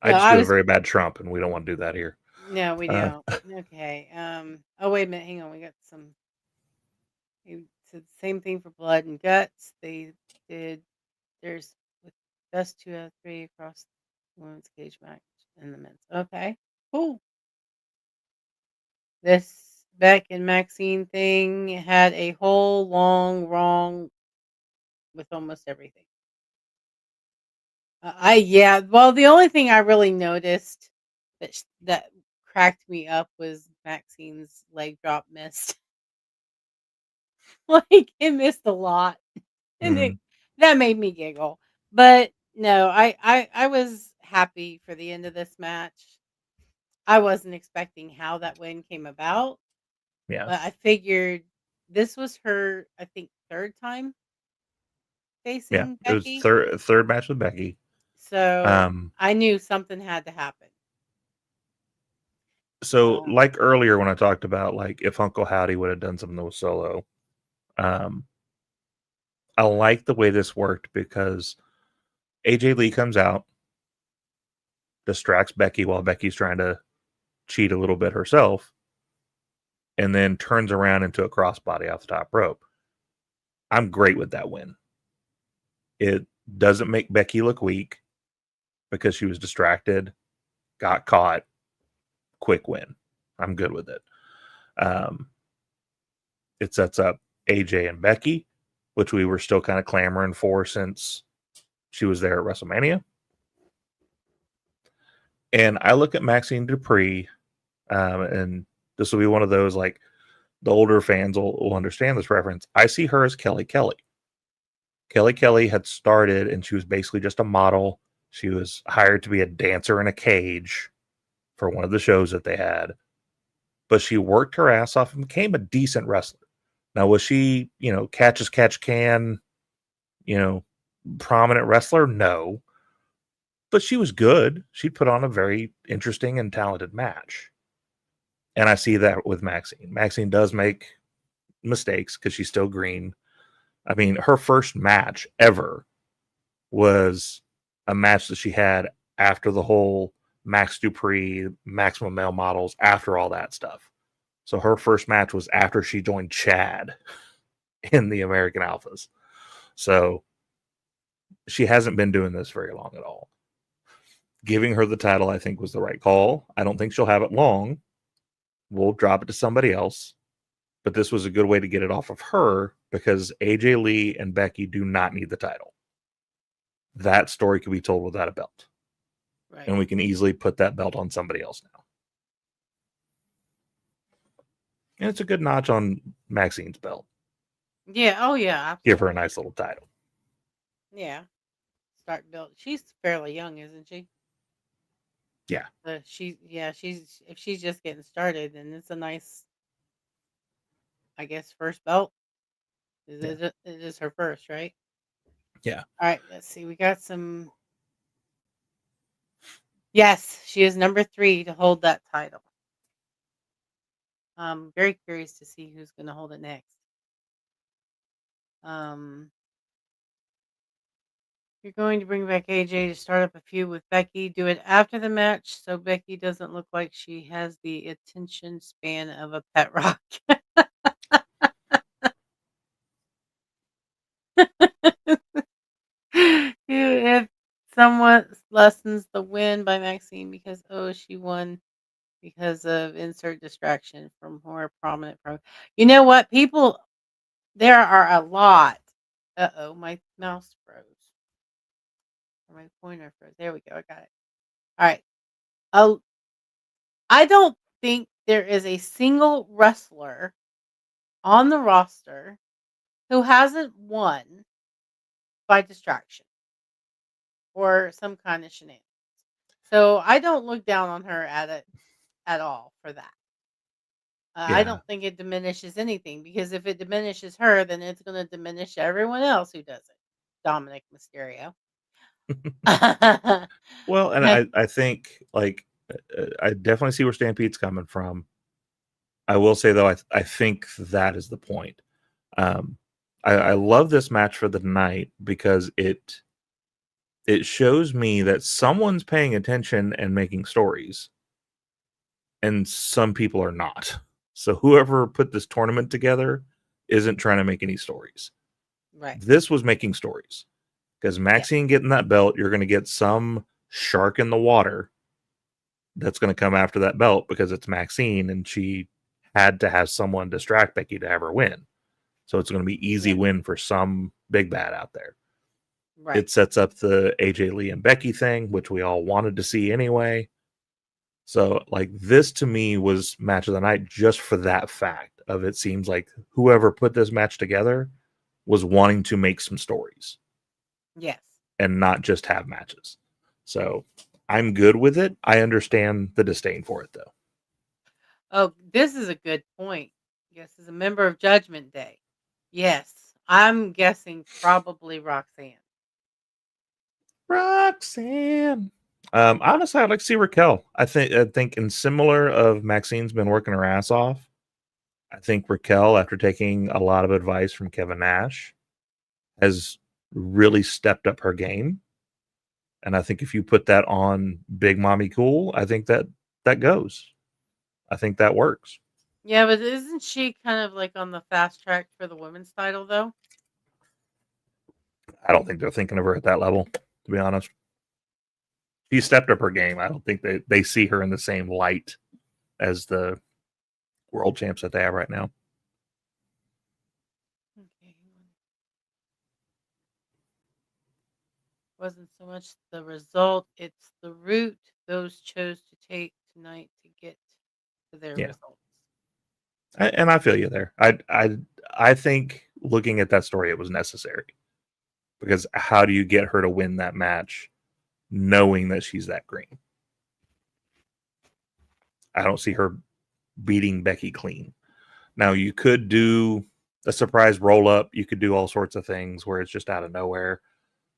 I no, just I do a was very bad Trump, and we don't want to do that here. no, we Uh, don't. Okay. Oh wait a minute. Hang on. We got some. They said the same thing for blood and guts. They did. There's with best 2 out of 3 across the women's cage match and the men's. Okay. Cool. This Beck and Maxine thing had a whole long wrong with almost everything. Yeah. Well, the only thing I really noticed that cracked me up was Maxine's leg drop missed. Like it missed a lot, and mhm. that made me giggle. But no, I was happy for the end of this match. I wasn't expecting how that win came about, Yeah, but I figured this was her, I think, third time yeah. facing It was Becky. third match with Becky. So Um, I knew something had to happen. so Uh, like earlier when I talked about like if Uncle Howdy would have done something with Solo, um, I like the way this worked because AJ Lee comes out, distracts Becky while Becky's trying to cheat a little bit herself, and then turns around into a crossbody off the top rope. I'm great with that win. It doesn't make Becky look weak because she was distracted, got caught, quick win. I'm good with it. Um, it sets up AJ and Becky, which we were still kind of clamoring for since she was there at WrestleMania. And I look at Maxxine Dupri, and this will be one of those like the older fans will understand this reference. I see her as Kelly Kelly. Kelly Kelly had started and she was basically just a model. She was hired to be a dancer in a cage for one of the shows that they had. But she worked her ass off and became a decent wrestler. Now, was she, catch as catch can, you know, prominent wrestler? No. But she was good. She put on a very interesting and talented match. And I see that with Maxxine. Maxxine does make mistakes because she's still green. I mean, her first match ever was a match that she had after the whole Max Dupri, Maximum Male Models, after all that stuff. So her first match was after she joined Chad in the American Alphas. So she hasn't been doing this very long at all. Giving her the title, I think, was the right call. I don't think she'll have it long. We'll drop it to somebody else. But this was a good way to get it off of her because AJ Lee and Becky do not need the title. That story can be told without a belt. right. And we can easily put that belt on somebody else now. And it's a good notch on Maxine's belt. Yeah. Oh yeah. Give her a Absolutely. nice little title. Yeah. Start build. She's fairly young, isn't she? Yeah. She's if she's just getting started, then it's a nice, I guess, first belt. It is her first, right? Yeah. All right, let's see. We got some. Yes, she is number 3 to hold that title. Very curious to see who's going to hold it next. Um, you're going to bring back AJ to start up a feud with Becky. Do it after the match so Becky doesn't look like she has the attention span of a pet rock. If someone lessens the win by Maxine because she won because of insert distraction from more prominent You know what? People there are a lot. Uh-oh, my mouse froze. Or my pointer froze. There we go. I got it. All right. Uh, I don't think there is a single wrestler on the roster who hasn't won by distraction or some kind of shenanigans. So I don't look down on her at all for that. I Yeah. don't think it diminishes anything because if it diminishes her, then it's going to diminish everyone else who does it. Dominik Mysterio. Well, and I think like I definitely see where Stampede's coming from. I will say though, I think that is the point. Um, I love this match for the night because it shows me that someone's paying attention and making stories, and some people are not. So whoever put this tournament together isn't trying to make any stories. Right. This was making stories because Yeah. Maxxine getting that belt, you're going to get some shark in the water that's going to come after that belt because it's Maxxine and she had to have someone distract Becky to have her win. So it's going to be easy Yeah. win for some big bad out there. Right. It sets up the AJ Lee and Becky thing, which we all wanted to see anyway. So like this to me was match of the night just for that fact of it seems like whoever put this match together was wanting to make some stories Yes. and not just have matches. So I'm good with it. I understand the disdain for it though. Oh, this is a good point. Yes, as a member of Judgment Day. Yes, I'm guessing probably Roxanne. Roxanne. Honestly, I'd like to see Raquel. I think in similar of Maxine's been working her ass off. I think Raquel, after taking a lot of advice from Kevin Nash, has really stepped up her game. And I think if you put that on Big Mommy Cool, I think that goes. I think that works. Yeah, but isn't she kind of like on the fast track for the women's title though? I don't think they're thinking of her at that level, to be honest. She stepped up her game. I don't think they see her in the same light as the world champs that they have right now. Okay. Wasn't so much the result, it's the route those chose to take tonight to get to their Yeah. results. And I feel you there. I think looking at that story, it was necessary because how do you get her to win that match knowing that she's that green? I don't see her beating Becky clean. Now you could do a surprise roll up. You could do all sorts of things where it's just out of nowhere.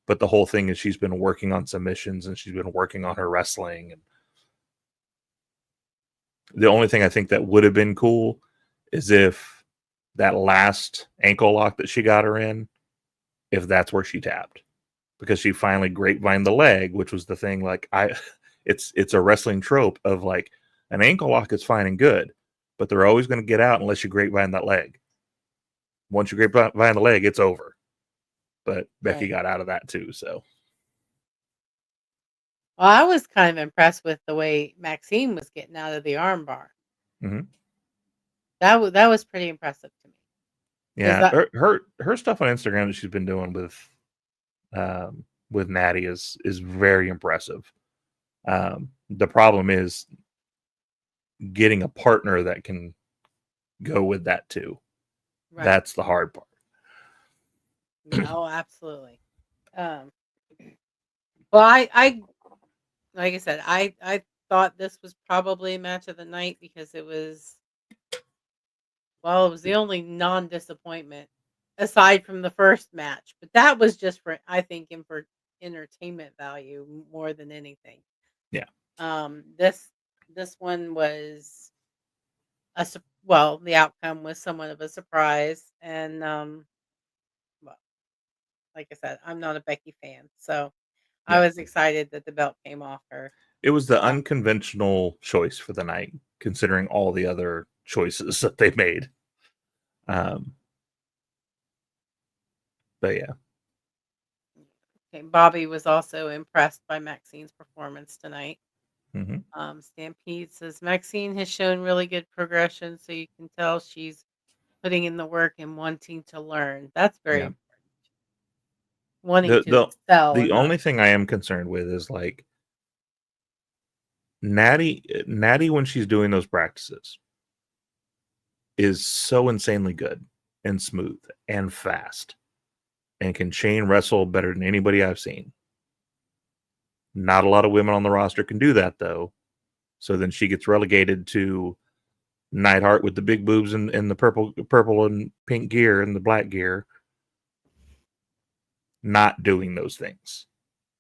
But the whole thing is she's been working on submissions and she's been working on her wrestling. And the only thing I think that would have been cool is if that last ankle lock that she got her in, if that's where she tapped. Because she finally grapevined the leg, which was the thing like it's a wrestling trope of like an ankle lock is fine and good, but they're always going to get out unless you grapevine that leg. Once you grapevine the leg, it's over. But Becky Right. got out of that too, so. Well, I was kind of impressed with the way Maxine was getting out of the armbar. Mm-hmm. That was pretty impressive to me. Yeah, her stuff on Instagram that she's been doing with Natty is very impressive. The problem is getting a partner that can go with that too. Right. That's the hard part. No, absolutely. Well, I like I said, I thought this was probably match of the night because it was the only non-disappointment aside from the first match, but that was just for I think for entertainment value more than anything. Yeah. This one was the outcome was somewhat of a surprise, and well, like I said, I'm not a Becky fan, so I No. was excited that the belt came off her. It was the unconventional choice for the night, considering all the other choices that they made. But yeah. Okay, Bobby was also impressed by Maxine's performance tonight. Mm-hmm. Stampede says Maxxine has shown really good progression, so you can tell she's putting in the work and wanting to learn. That's very important. Wanting to excel. The only thing I am concerned with is like Natty when she's doing those practices is so insanely good and smooth and fast and can chain wrestle better than anybody I've seen. Not a lot of women on the roster can do that, though. So then she gets relegated to Neidhart with the big boobs and the purple and pink gear and the black gear, not doing those things.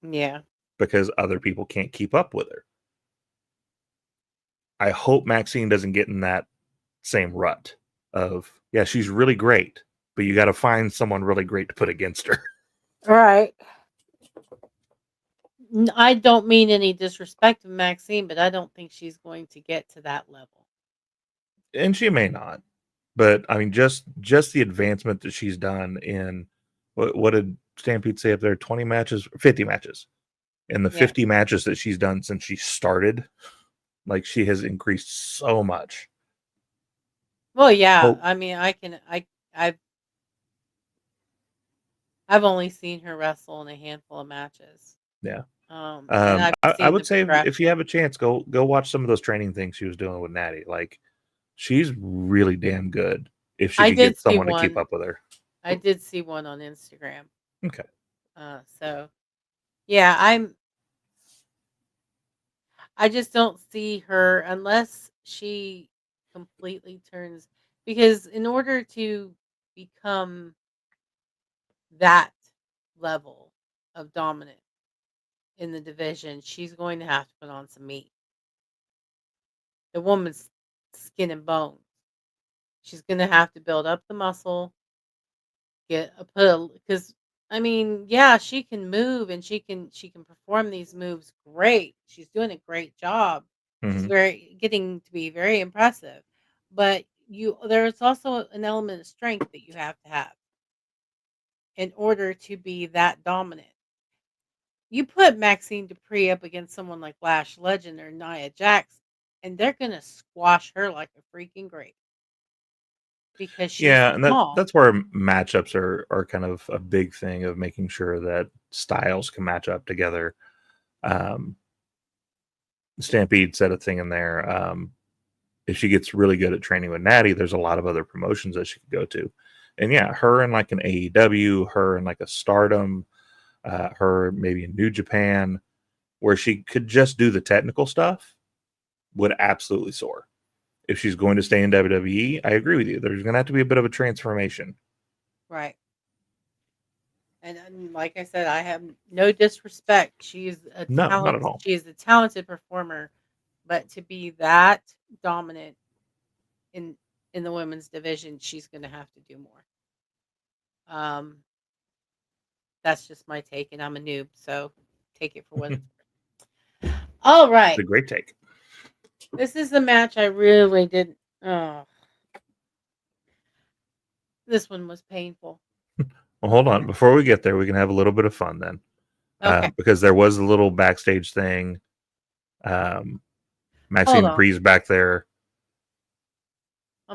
Yeah. Because other people can't keep up with her. I hope Maxxine doesn't get in that same rut of, yeah, she's really great, but you got to find someone really great to put against her. Right. I don't mean any disrespect to Maxxine, but I don't think she's going to get to that level. And she may not. But I mean, just the advancement that she's done in what did Stampede say up there? 20 matches, 50 matches. And the 50 matches that she's done since she started, like, she has increased so much. Well, yeah. I mean, I've only seen her wrestle in a handful of matches. Yeah. And I've I would say if you progression. have a chance, go watch some of those training things she was doing with Natty. Like, she's really damn good if she could get someone to keep up with her. I did see one on Instagram. Okay. So yeah, I just don't see her unless she completely turns, because in order to become that level of dominant in the division, she's going to have to put on some meat. The woman's skin and bones. She's going to have to build up the muscle, because I mean, yeah, she can move and she can perform these moves great. She's doing a great job. She's getting to be very impressive. But there's also an element of strength that you have to have in order to be that dominant. You put Maxxine Dupri up against someone like Lash Legend or Nia Jax, and they're gonna squash her like a freaking grape because she's and small. that's where matchups are kind of a big thing of making sure that styles can match up together. Stampede said a thing in there. If she gets really good at training with Natty, there's a lot of other promotions that she could go to. And yeah, her in like an AEW, her in like a Stardom, her maybe in New Japan, where she could just do the technical stuff, would absolutely soar. If she's going to stay in WWE, I agree with you. There's going to have to be a bit of a transformation. Right. And like I said, I have no disrespect. She's not at all. She is a talented performer, but to be that dominant in the women's division, she's going to have to do more. That's just my take, and I'm a noob, so take it for what it's worth. All right. It's a great take. This is the match I really didn't. Oh, this one was painful. Well, hold on. Before we get there, we can have a little bit of fun then. Okay. Because there was a little backstage thing. Maxxine Dupri's back there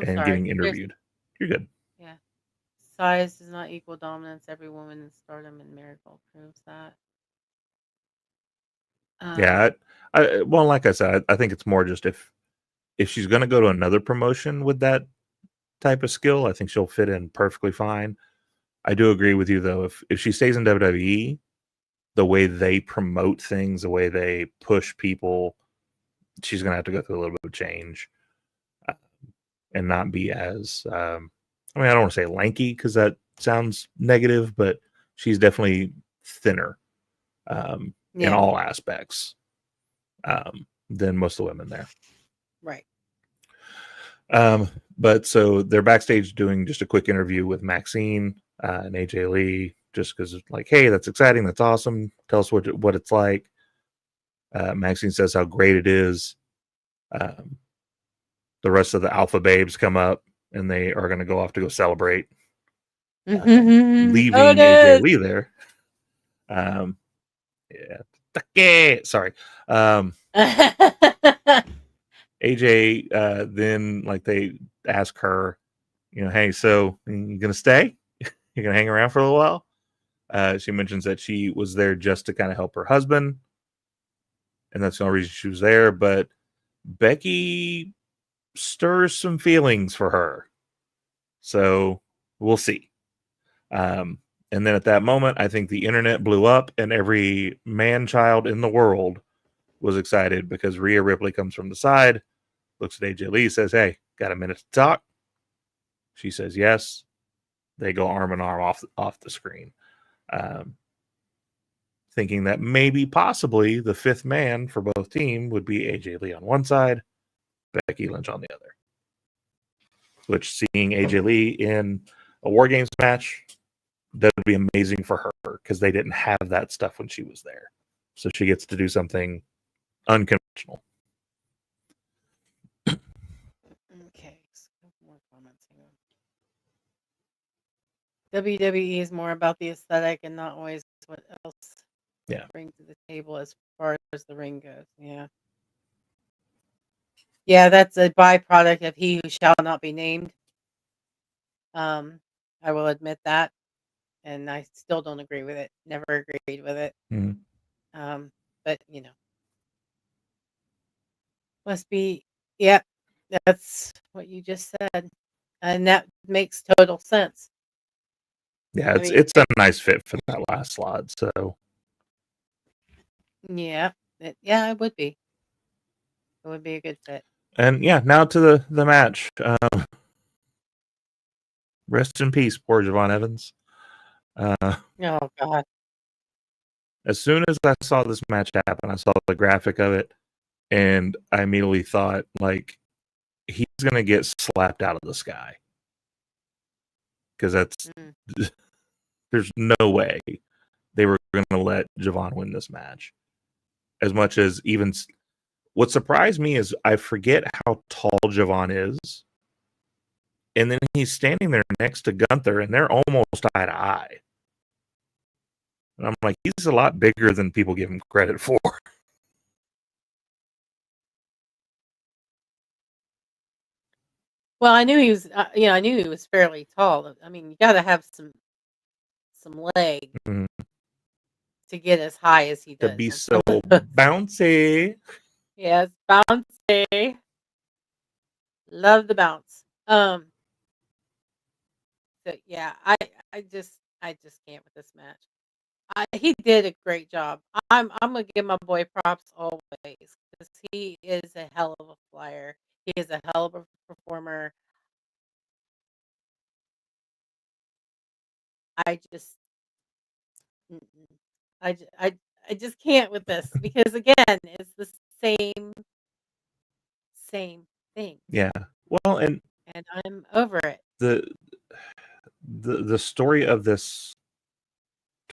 getting interviewed. You're good. Yeah. Size does not equal dominance. Every woman in Stardom and Miracle proves that. Yeah. Well, like I said, I think it's more just if she's going to go to another promotion with that type of skill, I think she'll fit in perfectly fine. I do agree with you, though. If she stays in WWE, the way they promote things, the way they push people, she's going to have to go through a little bit of change and not be as, I mean, I don't want to say lanky because that sounds negative, but she's definitely thinner in all aspects than most of the women there. Right. But so they're backstage doing just a quick interview with Maxxine and AJ Lee, just because it's like, hey, that's exciting, that's awesome. Tell us what it's like. Maxxine says how great it is. The rest of the Alpha Babes come up and they are going to go off to go celebrate, leaving AJ Lee there. Sorry. AJ then, like, they ask her, hey, so you gonna stay? You're gonna hang around for a little while? She mentions that she was there just to kind of help her husband, and that's the only reason she was there. But Becky stirs some feelings for her, so we'll see. And then at that moment, I think the internet blew up, and every man-child in the world was excited because Rhea Ripley comes from the side, looks at AJ Lee, says, "Hey, got a minute to talk?" She says yes. They go arm in arm off the screen, thinking that maybe, possibly, the fifth man for both teams would be AJ Lee on one side, Becky Lynch on the other. Which, seeing AJ Lee in a WarGames match, that would be amazing for her because they didn't have that stuff when she was there. So she gets to do something unconventional. Okay, so more comments here. WWE is more about the aesthetic and not always what else Yeah. bring to the table as far as the ring goes. Yeah. Yeah, that's a byproduct of he who shall not be named. I will admit that. And I still don't agree with it. Never agreed with it. Mm-hmm. But must be, yeah, that's what you just said. And that makes total sense. Yeah, I it's mean, it's a nice fit for that last slot. So yeah, it would be. It would be a good fit. and yeah, now to the match. Rest in peace, poor Javon Evans. Oh God. As soon as I saw this match happen, I saw the graphic of it, and I immediately thought, like, he's gonna get slapped out of the sky because that's there's no way they were gonna let Javon win this match. As much as even what surprised me is I forget how tall Javon is, and then he's standing there next to Gunther, and they're almost eye to eye. And I'm like, he's a lot bigger than people give him credit for. Well, I knew he was. I knew he was fairly tall. I mean, you got to have some leg Mhm. to get as high as he To does. be on so some of those. bouncy. Yes, bouncy. Love the bounce. So yeah, I just can't with this match. He did a great job. I'm gonna give my boy props always because he is a hell of a flyer. He is a hell of a performer. I just, mm-mm. I just can't with this because again, it's the same thing, Yeah. Well, and and I'm over it. the story of this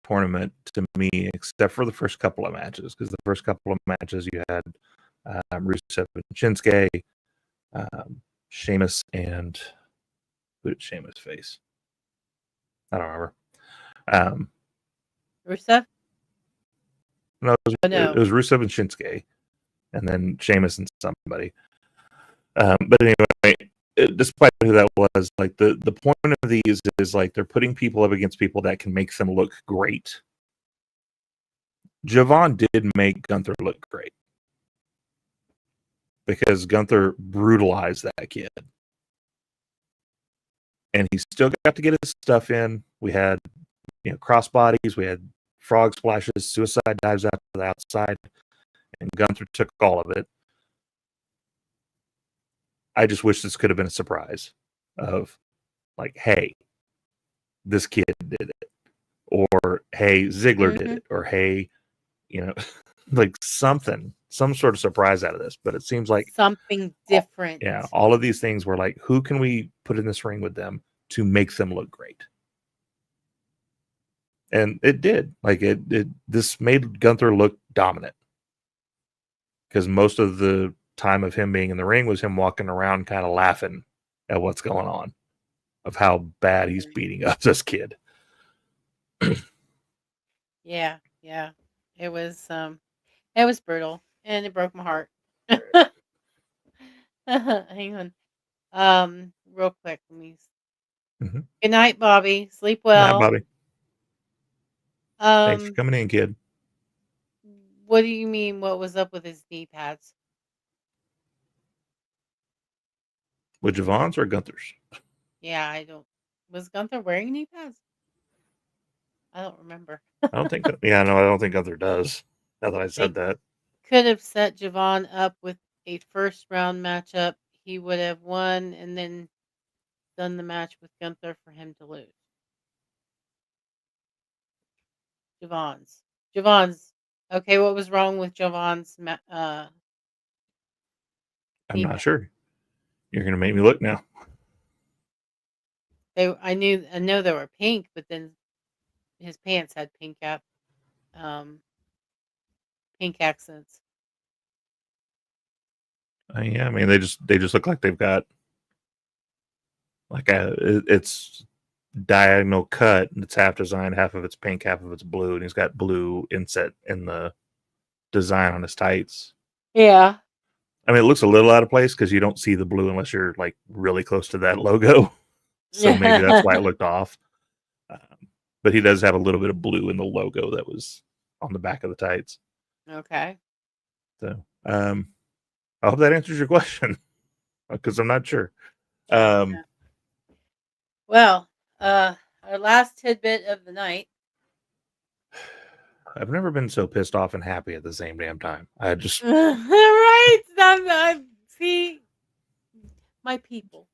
tournament to me, except for the first couple of matches, because the first couple of matches you had Rusev and Shinsuke, Sheamus and who did Sheamus face? I don't remember. Rusev? No, Oh it no. was Rusev and Shinsuke, and then Sheamus and somebody. But anyway, despite who that was, like the point of these is like they're putting people up against people that can make them look great. Javon did make Gunther look great because Gunther brutalized that kid, and he still got to get his stuff in. We had cross bodies, we had frog splashes, suicide dives out to the outside, and Gunther took all of it. I just wish this could have been a surprise of like, hey, this kid did it, or hey, Ziggler did it, or hey, like some sort of surprise out of this. But it seems like Something different. all of these things were like, who can we put in this ring with them to make them look great? And it did. Like this made Gunther look dominant because most of the time of him being in the ring was him walking around kind of laughing at what's going on, of how bad he's beating up this kid. Yeah. It was brutal and it broke my heart. Hang on. Real quick, let me. Mm-hmm. Good night, Bobby. Sleep Good night, well. Bobby. Thanks for coming in, kid. What do you mean? What was up with his knee pads? With Javon's or Gunther's? Yeah, I don't. Was Gunther wearing knee pads? I don't remember. I don't think. Yeah, no, I don't think Gunther does. Now that I They said that, could have set Javon up with a first round matchup. He would have won and then done the match with Gunther for him to lose. Javon's. Okay, what was wrong with Javon's I'm not pink? sure. You're gonna make me look now. I know they were pink, but then his pants had um pink accents. Yeah, I mean they just look like they've got like it's diagonal cut and it's half designed, half of it's pink, half of it's blue, and he's got blue inset in the design on his tights. Yeah. I mean, it looks a little out of place because you don't see the blue unless you're like really close to that logo. So maybe that's why it looked off. But he does have a little bit of blue in the logo that was on the back of the tights. Okay. So I hope that answers your question because I'm not sure. Yeah. Well, our last tidbit of the night. I've never been so pissed off and happy at the same damn time. I just Right. I see my people.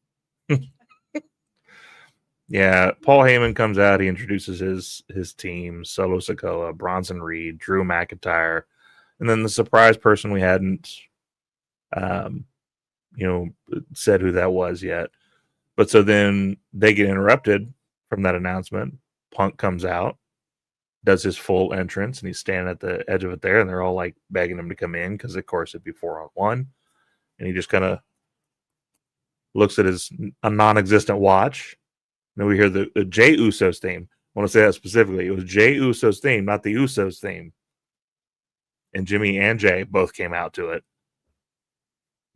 yeah. Paul Heyman comes out. He introduces his team: Solo Sikoa, Bronson Reed, Drew McIntyre, and then the surprise person we hadn't, said who that was yet. But so then they get interrupted from that announcement. Punk comes out, does his full entrance, and he's standing at the edge of it there, and they're all like begging him to come in because, of course, it'd be 4-on-1. And he just kind of looks at a non-existent watch. And then we hear the Jey Uso's theme. I want to say that specifically. It was Jey Uso's theme, not the Usos theme. And Jimmy and Jay both came out to it.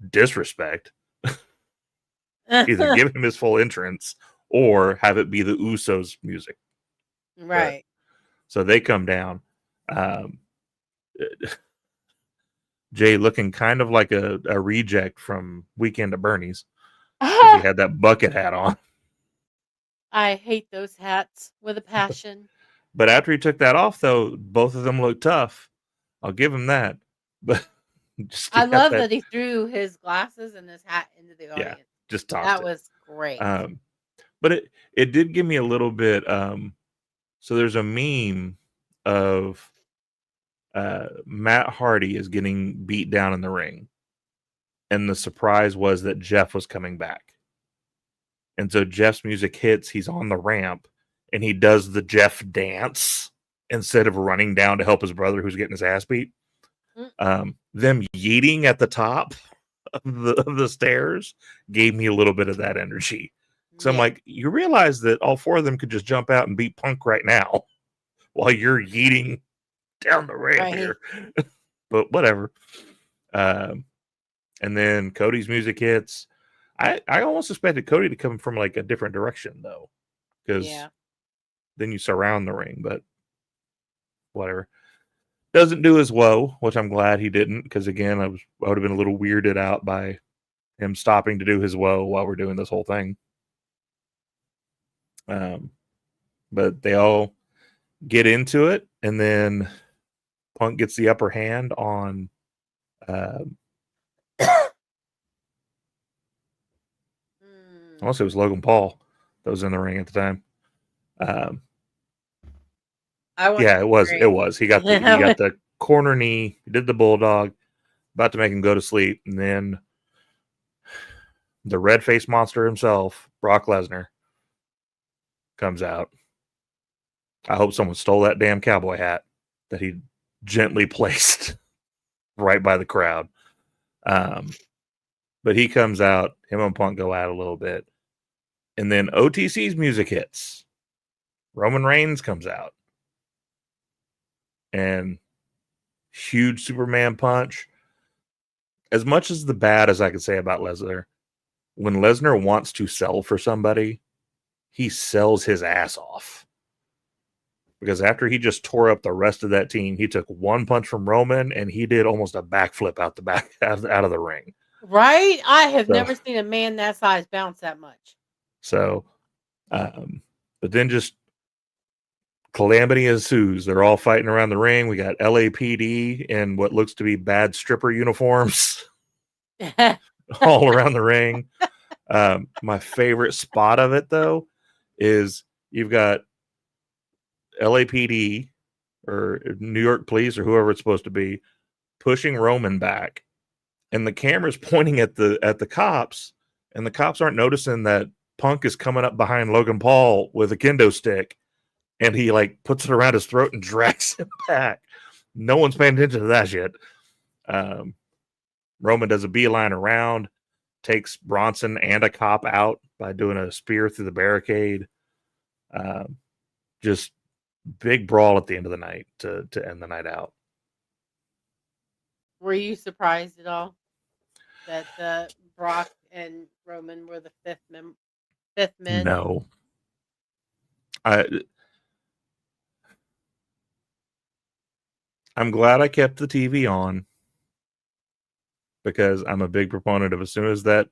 Disrespect. Either give him his full entrance or have it be the Usos music. Right. So they come down. Jay looking kind of like a reject from Weekend at Bernie's. He had that bucket hat on. I hate those hats with a passion. But after he took that off, though, both of them looked tough. I'll give him that. But I love that he threw his glasses and his hat into the audience. Yeah, just tossed that it. was great. But it did give me a little bit. So there's a meme of Matt Hardy is getting beat down in the ring, and the surprise was that Jeff was coming back. And so Jeff's music hits. He's on the ramp, and he does the Jeff dance instead of running down to help his brother who's getting his ass beat. Them yeeting at the top of the stairs gave me a little bit of that energy. So I'm like, you realize that all four of them could just jump out and beat Punk right now while you're yeeting down the ramp here. But whatever. And then Cody's music hits. I almost expected Cody to come from like a different direction though, because then you surround the ring. But whatever. Doesn't do as well, which I'm glad he didn't, because again, I would have been a little weirded out by him stopping to do his woe while we're doing this whole thing. But they all get into it, and then Punk gets the upper hand on I want to say it was Logan Paul that was in the ring at the time. Yeah, it was. It was. He got the corner knee. He did the bulldog, about to make him go to sleep, and then the red face monster himself, Brock Lesnar, comes out. I hope someone stole that damn cowboy hat that he gently placed right by the crowd. But he comes out. Him and Punk go out a little bit, and then OTC's music hits. Roman Reigns comes out. And huge Superman punch. As much as the bad as I could say about Lesnar, when Lesnar wants to sell for somebody, he sells his ass off. Because after he just tore up the rest of that team, he took one punch from Roman and he did almost a backflip out of the ring. Right? I have never seen a man that size bounce that much. So, but then just calamity ensues. They're all fighting around the ring. We got LAPD in what looks to be bad stripper uniforms all around the ring. My favorite spot of it, though, is you've got LAPD or New York Police or whoever it's supposed to be pushing Roman back, and the camera's pointing at the cops, and the cops aren't noticing that Punk is coming up behind Logan Paul with a kendo stick, and he like puts it around his throat and drags him back. No one's paying attention to that shit. Roman does a beeline around, takes Bronson and a cop out by doing a spear through the barricade. Just big brawl at the end of the night to end the night out. Were you surprised at all that Brock and Roman were the fifth men? No. I'm glad I kept the TV on because I'm a big proponent of as soon as that,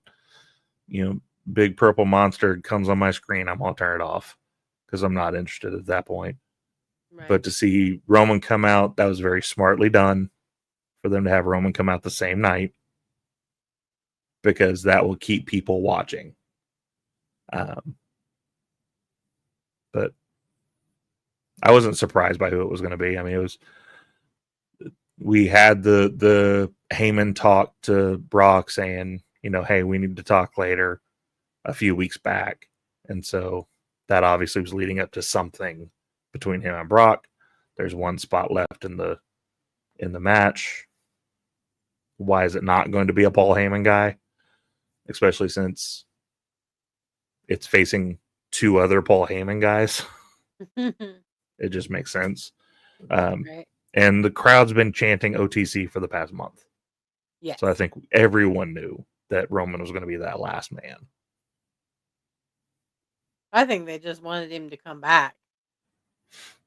big purple monster comes on my screen, I'm going to turn it off because I'm not interested at that point. Right. But to see Roman come out, that was very smartly done for them to have Roman come out the same night because that will keep people watching. But I wasn't surprised by who it was going to be. I mean, we had the Heyman talk to Brock saying, hey, we need to talk later a few weeks back. And so that obviously was leading up to something between him and Brock. There's one spot left in the match. Why is it not going to be a Paul Heyman guy? Especially since it's facing two other Paul Heyman guys. It just makes sense. Right. And the crowd's been chanting OTC for the past month. Yes. So I think everyone knew that Roman was going to be that last man. I think they just wanted him to come back.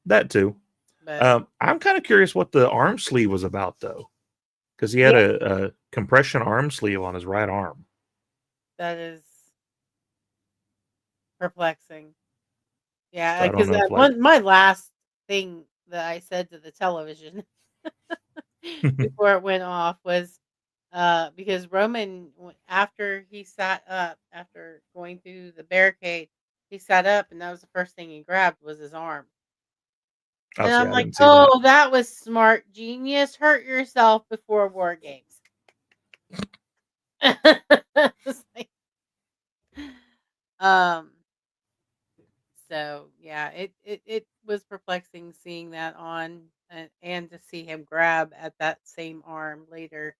That too. But I'm kind of curious what the arm sleeve was about, though. Because he had a compression arm sleeve on his right arm. That is perplexing. Yeah, because my last thing that I said to the television before it went off was because Roman, after he sat up, after going through the barricade, he sat up, and that was the first thing he grabbed was his arm. And I'm like, oh, that was smart, genius. Hurt yourself before WarGames. So yeah, it was perplexing seeing that on and to see him grab at that same arm later.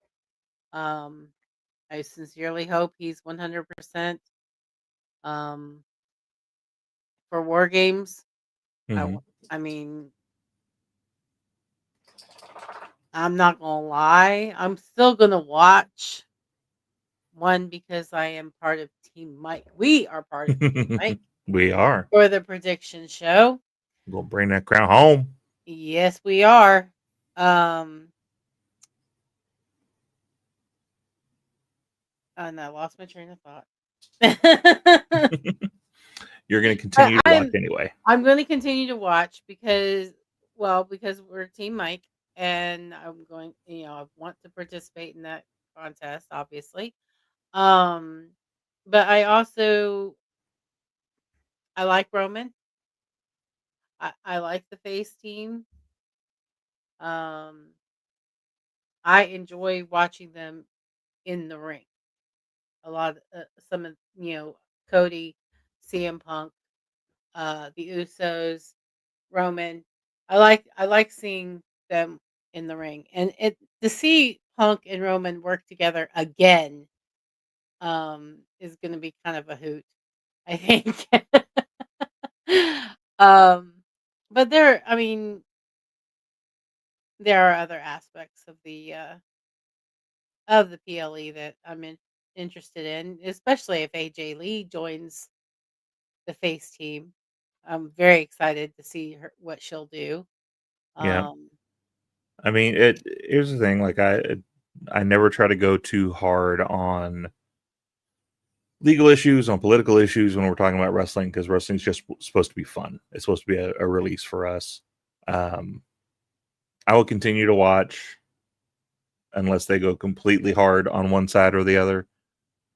I sincerely hope he's 100% for WarGames. Mm-hmm. I mean, I'm not gonna lie, I'm still gonna watch. One, because I am part of Team Mike. We are part of Team Mike. We are. For the prediction show. We'll bring that crown home. Yes, we are. And I lost my train of thought. You're going to continue to watch anyway. I'm going to continue to watch because we're Team Mike, and I'm going, I want to participate in that contest, obviously. But I like Roman. I like the face team. I enjoy watching them in the ring. A lot of some of Cody, CM Punk, the Usos, Roman. I like seeing them in the ring, and to see Punk and Roman work together again is going to be kind of a hoot, I think. But there are other aspects of the PLE that I'm interested in, especially if AJ Lee joins the face team. I'm very excited to see what she'll do. Yeah. I mean, here's the thing. Like I never try to go too hard on legal issues, on political issues when we're talking about wrestling, because wrestling's just supposed to be fun. It's supposed to be a release for us. I will continue to watch unless they go completely hard on one side or the other.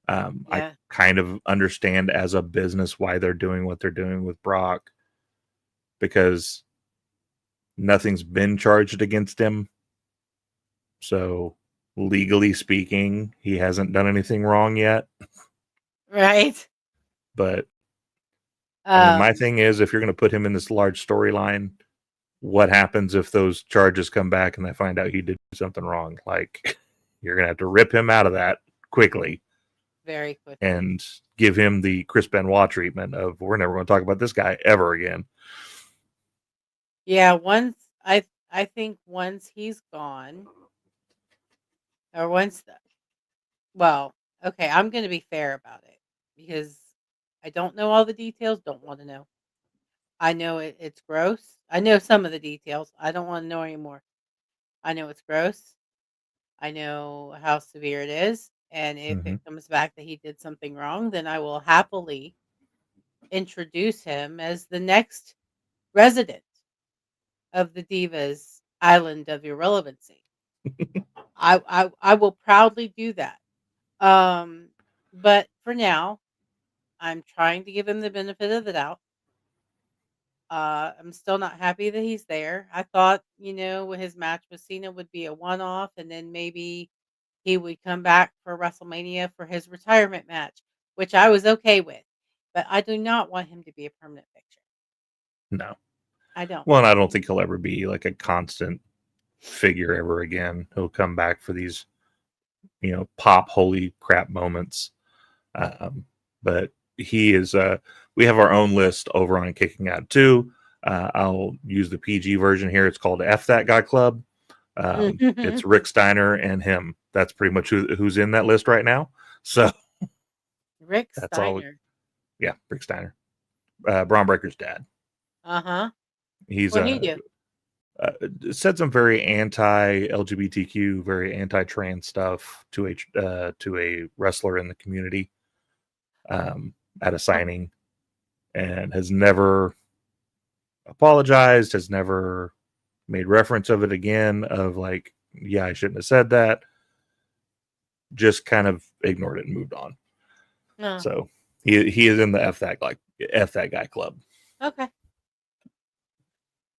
I kind of understand as a business why they're doing what they're doing with Brock, because nothing's been charged against him. So legally speaking, he hasn't done anything wrong yet. Right. But I mean, my thing is, if you're going to put him in this large storyline, what happens if those charges come back and they find out he did something wrong? Like, you're going to have to rip him out of that quickly. Very quickly. And give him the Chris Benoit treatment of, we're never going to talk about this guy ever again. Yeah, I think once he's gone, or okay, I'm going to be fair about it because I don't know all the details, don't want to know. I know it's gross. I know some of the details. I don't want to know anymore. I know it's gross. I know how severe it is. And if it comes back that he did something wrong, then I will happily introduce him as the next resident of the Divas Island of Irrelevancy. I will proudly do that. But for now, I'm trying to give him the benefit of the doubt. I'm still not happy that he's there. I thought, his match with Cena would be a one-off, and then maybe he would come back for WrestleMania for his retirement match, which I was okay with. But I do not want him to be a permanent fixture. No. I don't. Well, and I don't think he'll ever be like a constant figure ever again. He'll come back for these, pop holy crap moments. But he is, we have our own list over on Kicking Out too. I'll use the PG version here. It's called F That Guy Club. It's Rick Steiner and him. That's pretty much who's in that list right now. So Rick that's Steiner. Yeah, Rick Steiner. Braun Breaker's dad. Uh-huh. He's what he do? Said some very anti-LGBTQ, very anti-trans stuff to a wrestler in the community at a signing, and has never apologized, has never made reference of it again, of like, yeah, I shouldn't have said that. Just kind of ignored it and moved on. Oh. So he is in the F That Guy Club. Okay.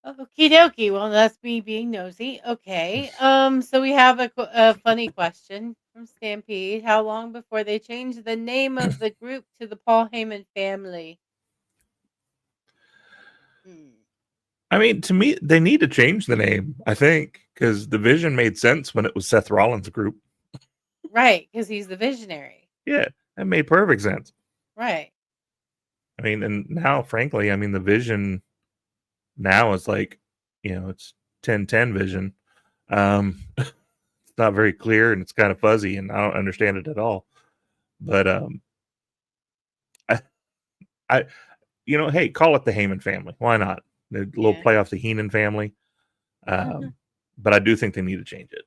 Okie dokie. Well, that's me being nosy. Okay. So we have a funny question from Stampede. How long before they change the name of the group to the Paul Heyman family? I mean, to me, they need to change the name, I think, because the Vision made sense when it was Seth Rollins' group. Right, because he's the visionary. Yeah, that made perfect sense. Right. I mean, and now, frankly, I mean, the Vision now is like, it's 10-10 Vision. It's not very clear and it's kind of fuzzy and I don't understand it at all. But I hey, call it the Heyman family. Why not? A little play off the Heenan family. But I do think they need to change it.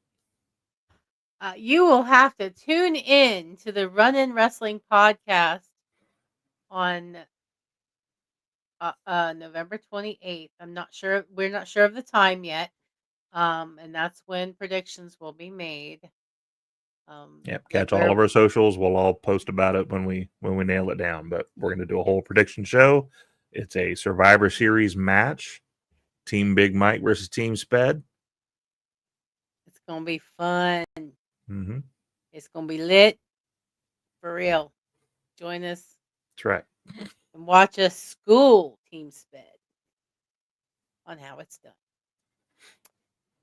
You will have to tune in to the Run-In Wrestling podcast on November 28th. I'm not sure. We're not sure of the time yet. And that's when predictions will be made. Catch all of our socials. We'll all post about it when we nail it down. But we're going to do a whole prediction show. It's a Survivor Series match. Team Big Mike versus Team Sped. It's going to be fun. Mm-hmm. It's going to be lit. For real. Join us. That's right. And watch us school Team Sped on how it's done.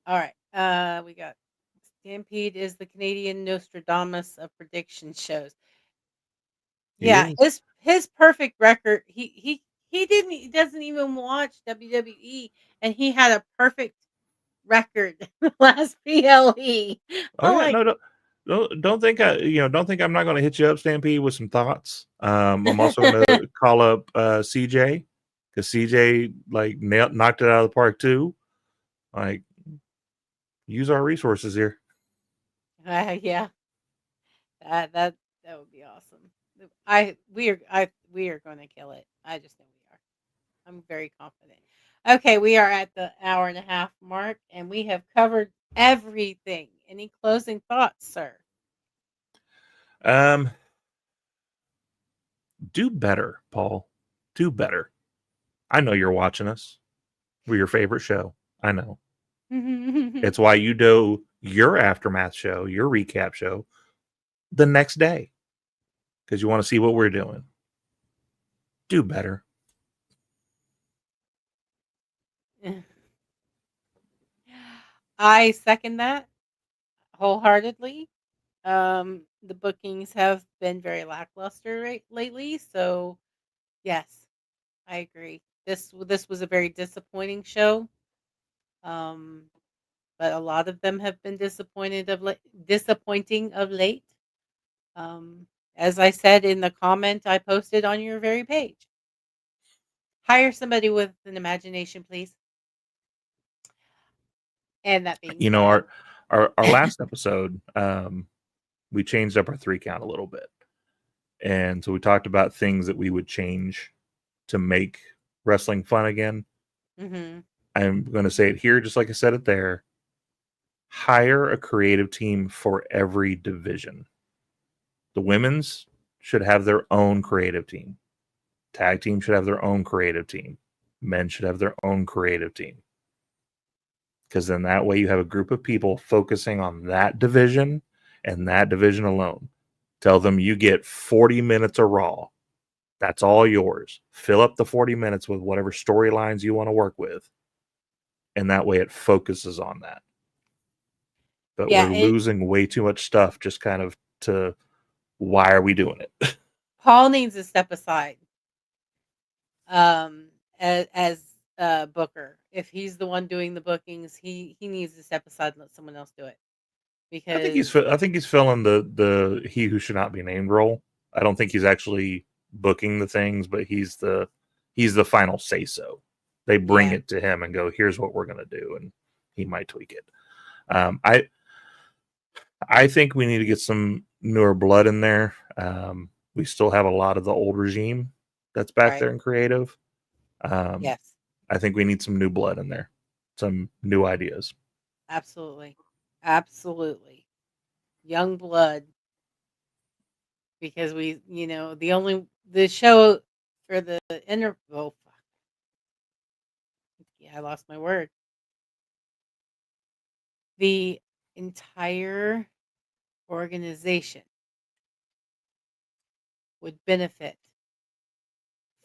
All right. We got Stampede is the Canadian Nostradamus of prediction shows. Yeah, his perfect record. He doesn't even watch WWE, and he had a perfect record last PLE. Oh yeah, no, don't think I'm not going to hit you up, Stampede, with some thoughts. I'm also going to call up CJ, because CJ like knocked it out of the park too. Like, use our resources here. Yeah, that would be awesome. we are going to kill it. I just know we are. I'm very confident. Okay, we are at the hour and a half mark, and we have covered everything. Any closing thoughts, sir? Do better, Paul. Do better. I know you're watching us. We're your favorite show. I know. It's why you do your aftermath show, your recap show, the next day. Because you want to see what we're doing. Do better. I second that wholeheartedly. The bookings have been very lackluster lately, so yes, I agree. This was a very disappointing show. Um, but a lot of them have been disappointing of late. Um, as I said in the comment I posted on your very page, hire somebody with an imagination, please. And that being You know, said, our last episode, we changed up our 3 count a little bit. And so we talked about things that we would change to make wrestling fun again. mm-hmm. I'm going to say it here, just like I said it there. Hire a creative team for every division. The women's should have their own creative team. Tag team should have their own creative team. Men should have their own creative team. Because then that way you have a group of people focusing on that division and that division alone. Tell them you get 40 minutes of Raw. That's all yours. Fill up the 40 minutes with whatever storylines you want to work with. And that way it focuses on that. But Yeah, we're losing way too much stuff just kind of to why are we doing it? Paul needs to step aside. As Booker, if he's the one doing the bookings, he needs to step aside and let someone else do it. Because I think he's filling the he who should not be named role. I don't think he's actually booking the things, but he's the final say so. They bring it to him and go, here's what we're gonna do, and he might tweak it. I think we need to get some newer blood in there. We still have a lot of the old regime that's back there in creative. Yes. I think we need some new blood in there, some new ideas. Absolutely. Absolutely. Young blood. Because we, the show for the fuck. Yeah, I lost my word. The entire organization would benefit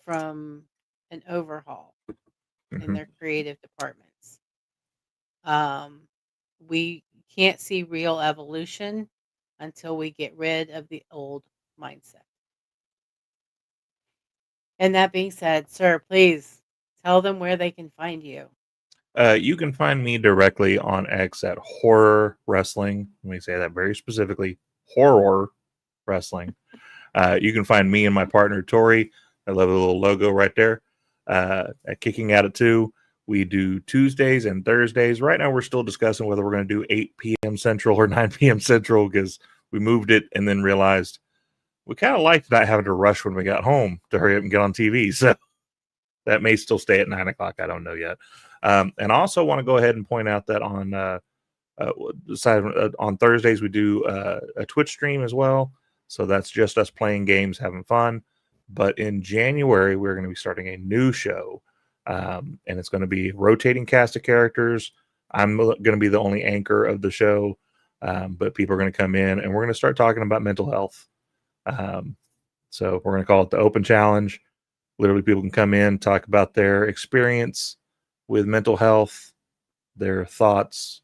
from an overhaul in their creative departments. We can't see real evolution until we get rid of the old mindset. And that being said, sir, please tell them where they can find you. You can find me directly on X at Horror Wrestling. Let me say that very specifically, Horror Wrestling. You can find me and my partner Tori. I love the little logo right there. At Kicking At It 2. We do Tuesdays and Thursdays. Right now, we're still discussing whether we're going to do 8 p.m. Central or 9 p.m. Central because we moved it and then realized we kind of liked not having to rush when we got home to hurry up and get on TV. So that may still stay at 9 o'clock. I don't know yet. And I also want to go ahead and point out that on Thursdays, we do a Twitch stream as well. So that's just us playing games, having fun. But in January, we're going to be starting a new show. And it's going to be rotating cast of characters. I'm going to be the only anchor of the show. But people are going to come in and we're going to start talking about mental health. So we're going to call it the Open Challenge. Literally, people can come in, talk about their experience with mental health, their thoughts,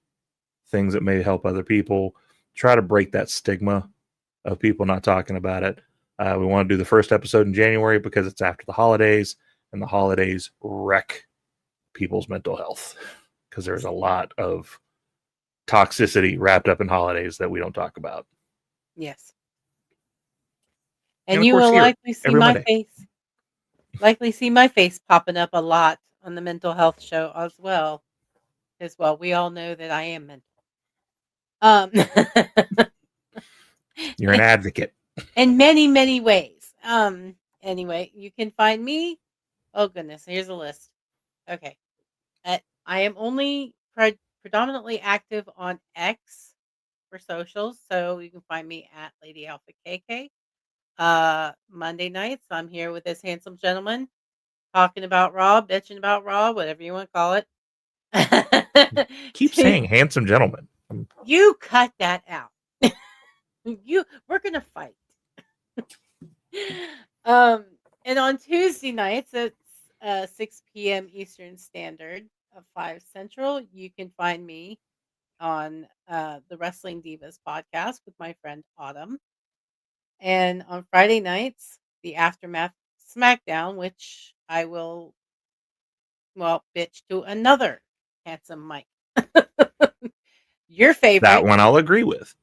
things that may help other people. Try to break that stigma of people not talking about it. We want to do the first episode in January because it's after the holidays, and the holidays wreck people's mental health because there's a lot of toxicity wrapped up in holidays that we don't talk about. Yes. And you will likely see my face. Likely see my face popping up a lot on the mental health show as well. As well, we all know that I am mental. You're an advocate. In many, many ways. Anyway, you can find me. Oh goodness, here's a list. Okay. I am only predominantly active on X for socials, so you can find me at Lady Alpha KK. Monday nights, I'm here with this handsome gentleman talking about Raw, bitching about Raw, whatever you want to call it. Keep saying handsome gentleman. You cut that out. We're gonna fight. Um, and on Tuesday nights, it's 6 p.m. Eastern Standard, 5 Central. You can find me on the Wrestling Divas podcast with my friend Autumn. And on Friday nights, the Aftermath SmackDown, which I will, well, bitch to another handsome Mike. Your That favorite, one I'll agree with.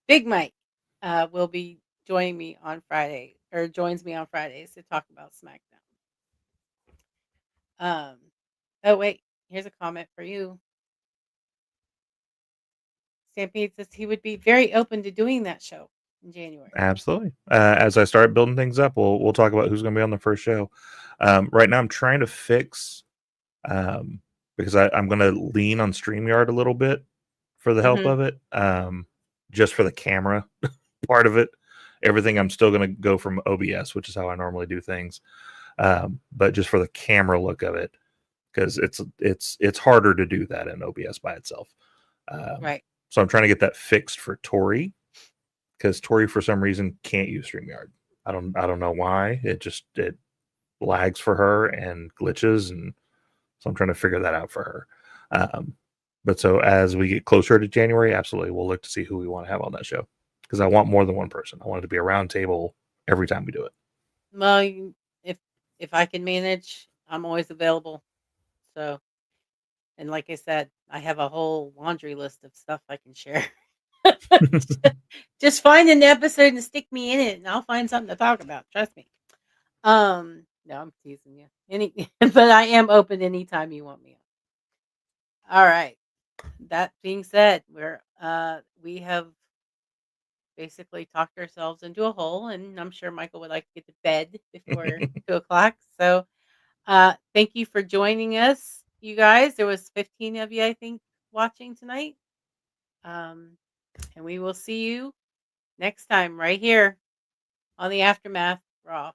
Big Mike, will be joining me on Friday, or joins me on Fridays to talk about SmackDown. Oh wait, here's a comment for you. Stampede says he would be very open to doing that show in January. Absolutely. As I start building things up, we'll talk about who's going to be on the first show. Right now, I'm trying to fix because I'm going to lean on StreamYard a little bit for the help of it, just for the camera part of it. Everything I'm still going to go from OBS, which is how I normally do things, but just for the camera look of it, because it's harder to do that in OBS by itself. Right. So I'm trying to get that fixed for Tori, because Tori for some reason can't use StreamYard. I don't know why. It lags for her and glitches, and so I'm trying to figure that out for her. But so as we get closer to January, absolutely, we'll look to see who we want to have on that show, because I want more than one person. I want it to be a round table every time we do it. Well, if I can manage, I'm always available. So, and like I said, I have a whole laundry list of stuff I can share. Just find an episode and stick me in it, and I'll find something to talk about. Trust me. No, I'm teasing you. But I am open anytime you want me on. All right. That being said, we have basically talked ourselves into a hole, and I'm sure Michael would like to get to bed before 2:00. So, thank you for joining us, you guys. There was 15 of you, I think, watching tonight. And we will see you next time right here on the Aftermath Raw.